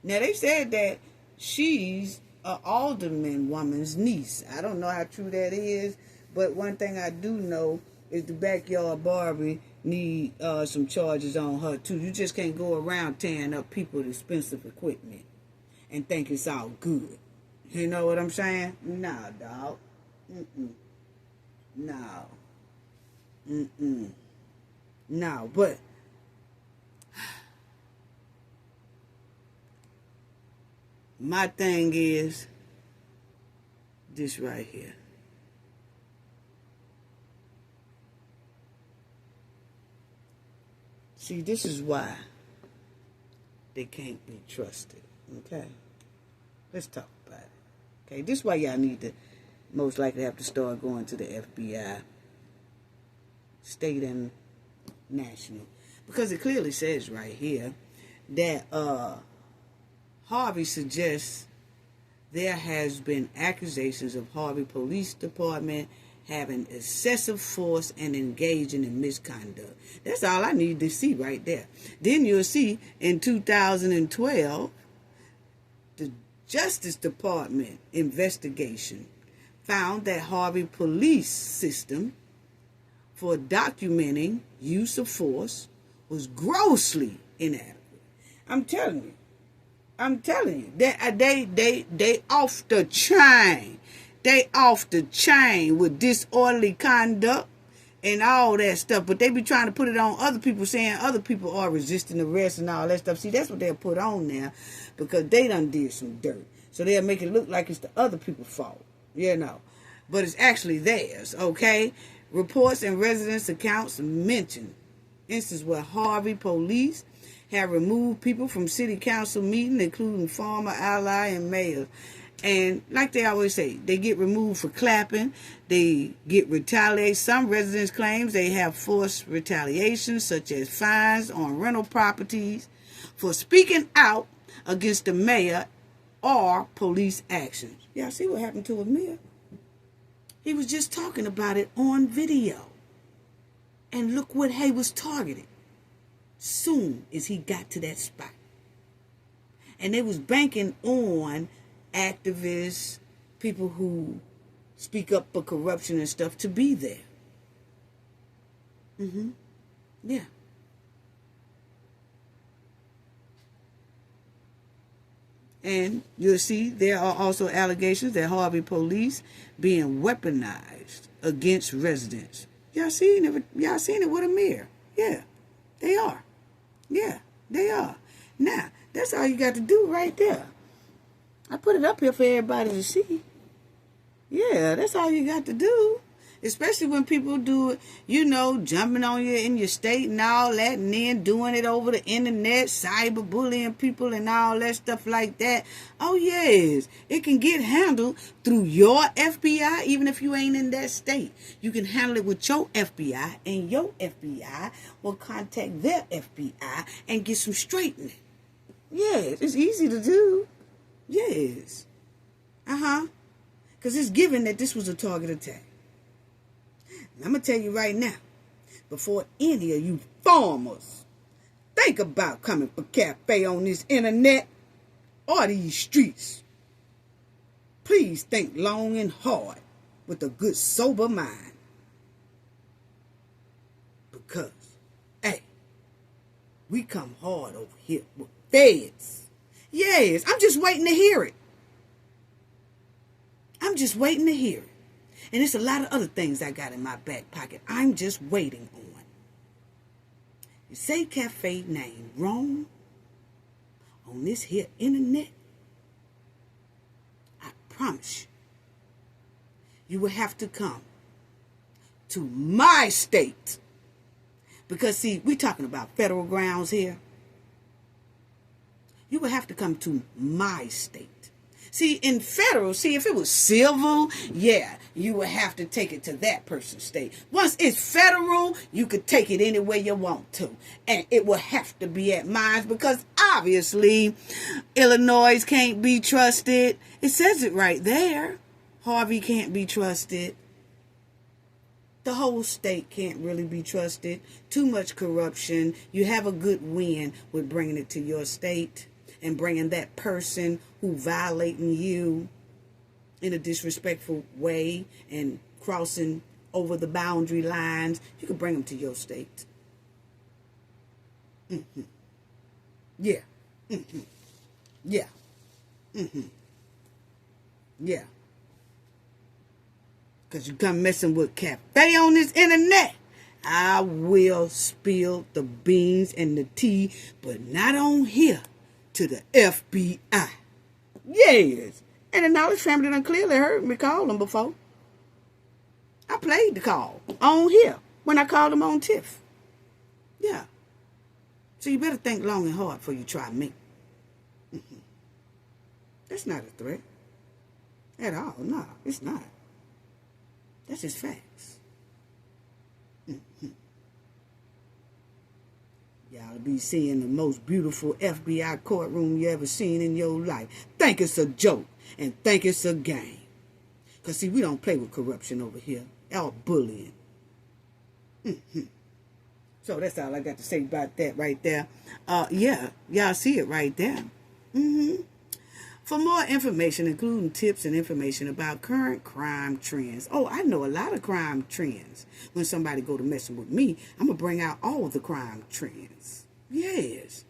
Now, they said that she's an alderman woman's niece. I don't know how true that is, but one thing I do know is the backyard Barbie need some charges on her, too. You just can't go around tearing up people's expensive equipment and think it's all good. You know what I'm saying? Nah, dog. No. No, but my thing is this right here. See, this is why they can't be trusted. Okay? Let's talk about it. Okay? This is why y'all need to most likely have to start going to the FBI, state and national. Because it clearly says right here that Harvey suggests there has been accusations of Harvey Police Department having excessive force and engaging in misconduct. That's all I need to see right there. Then you'll see in 2012, Justice Department investigation found that Harvey police system for documenting use of force was grossly inadequate. I'm telling you, that they off the chain. They off the chain with disorderly conduct and all that stuff. But they be trying to put it on other people, saying other people are resisting arrest and all that stuff. See, that's what they'll put on now because they done did some dirt. So they'll make it look like it's the other people's fault, you know. But it's actually theirs, okay? Reports and residents' accounts mention instances where Harvey police have removed people from city council meetings, including former ally and mayors. And like they always say, they get removed for clapping. They get retaliated. Some residents claim they have forced retaliation, such as fines on rental properties for speaking out against the mayor or police actions. Y'all see what happened to Amir? He was just talking about it on video. And look what he was targeted soon as he got to that spot. And they was banking on activists, people who speak up for corruption and stuff to be there. Yeah. And you'll see there are also allegations that Harvey police being weaponized against residents. Y'all seen it with Amir. Yeah, they are. Yeah, they are. Now, that's all you got to do right there. I put it up here for everybody to see. Yeah, that's all you got to do. Especially when people do it, you know, jumping on you in your state and all that, and then doing it over the internet, cyberbullying people and all that stuff like that. Oh, yes, it can get handled through your FBI, even if you ain't in that state. You can handle it with your FBI, and your FBI will contact their FBI and get some straightening. Yes, it's easy to do. Yes. Because it's given that this was a target attack. I'm going to tell you right now, before any of you farmers think about coming for cafe on this internet or these streets, please think long and hard with a good sober mind. Because, hey, we come hard over here with feds. Yes, I'm just waiting to hear it. I'm just waiting to hear it. And there's a lot of other things I got in my back pocket. I'm just waiting on. You say cafe name wrong on this here internet, I promise you will have to come to my state. Because, see, we're talking about federal grounds here. You will have to come to my state. See, in federal, if it was civil, yeah, you would have to take it to that person's state. Once it's federal, you could take it anywhere you want to. And it will have to be at mine because obviously Illinois can't be trusted. It says it right there. Harvey can't be trusted. The whole state can't really be trusted. Too much corruption. You have a good win with bringing it to your state and bringing that person who violating you in a disrespectful way and crossing over the boundary lines. You can bring them to your state. Yeah. Yeah. Yeah. Because you come messing with cafe on this internet, I will spill the beans and the tea, but not on here, to the FBI. Yes. And the Knowledge family done clearly heard me call them before. I played the call on here when I called them on TIFF. Yeah. So you better think long and hard before you try me. That's not a threat. At all. No, it's not. That's just facts. Y'all be seeing the most beautiful FBI courtroom you ever seen in your life. Think it's a joke and think it's a game. Because, see, we don't play with corruption over here. Or bullying. So that's all I got to say about that right there. Yeah, y'all see it right there. For more information, including tips and information about current crime trends. Oh, I know a lot of crime trends. When somebody go to messing with me, I'm going to bring out all the crime trends. Yes.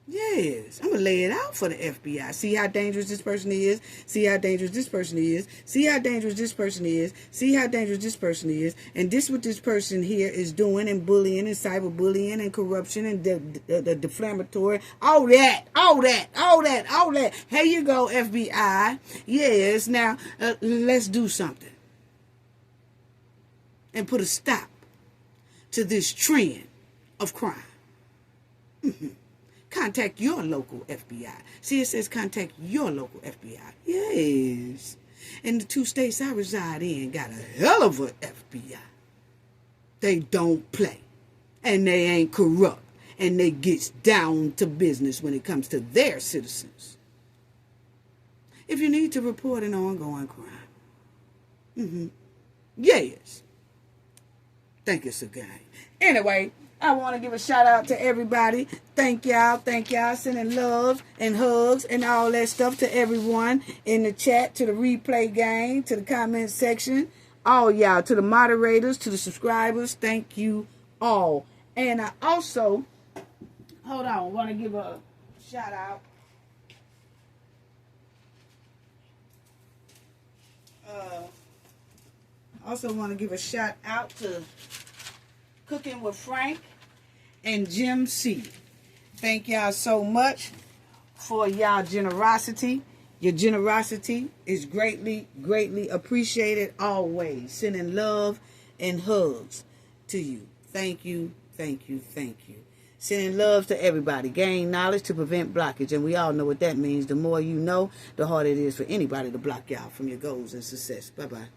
Yes, I'm going to lay it out for the FBI. See how dangerous this person is. See how dangerous this person is. See how dangerous this person is. See how dangerous this person is. And this what this person here is doing, and bullying and cyberbullying and corruption and the defamatory. All that. Here you go, FBI. Yes, now let's do something. And put a stop to this trend of crime. Contact your local FBI. See, it says contact your local FBI. Yes. And the 2 states I reside in got a hell of a FBI. They don't play. And they ain't corrupt. And they gets down to business when it comes to their citizens. If you need to report an ongoing crime. Yes. Think it's a game. Anyway, I want to give a shout out to everybody. Thank y'all. Sending love and hugs and all that stuff to everyone in the chat, to the replay game, to the comment section. All y'all, to the moderators, to the subscribers. Thank you all. And I also, hold on, I want to give a shout out. Also want to give a shout out to Cooking with Frank and Jim C. Thank y'all so much for y'all generosity. Your generosity is greatly, greatly appreciated always. Sending love and hugs to you. Thank you. Sending love to everybody. Gain knowledge to prevent blockage. And we all know what that means. The more you know, the harder it is for anybody to block y'all from your goals and success. Bye-bye.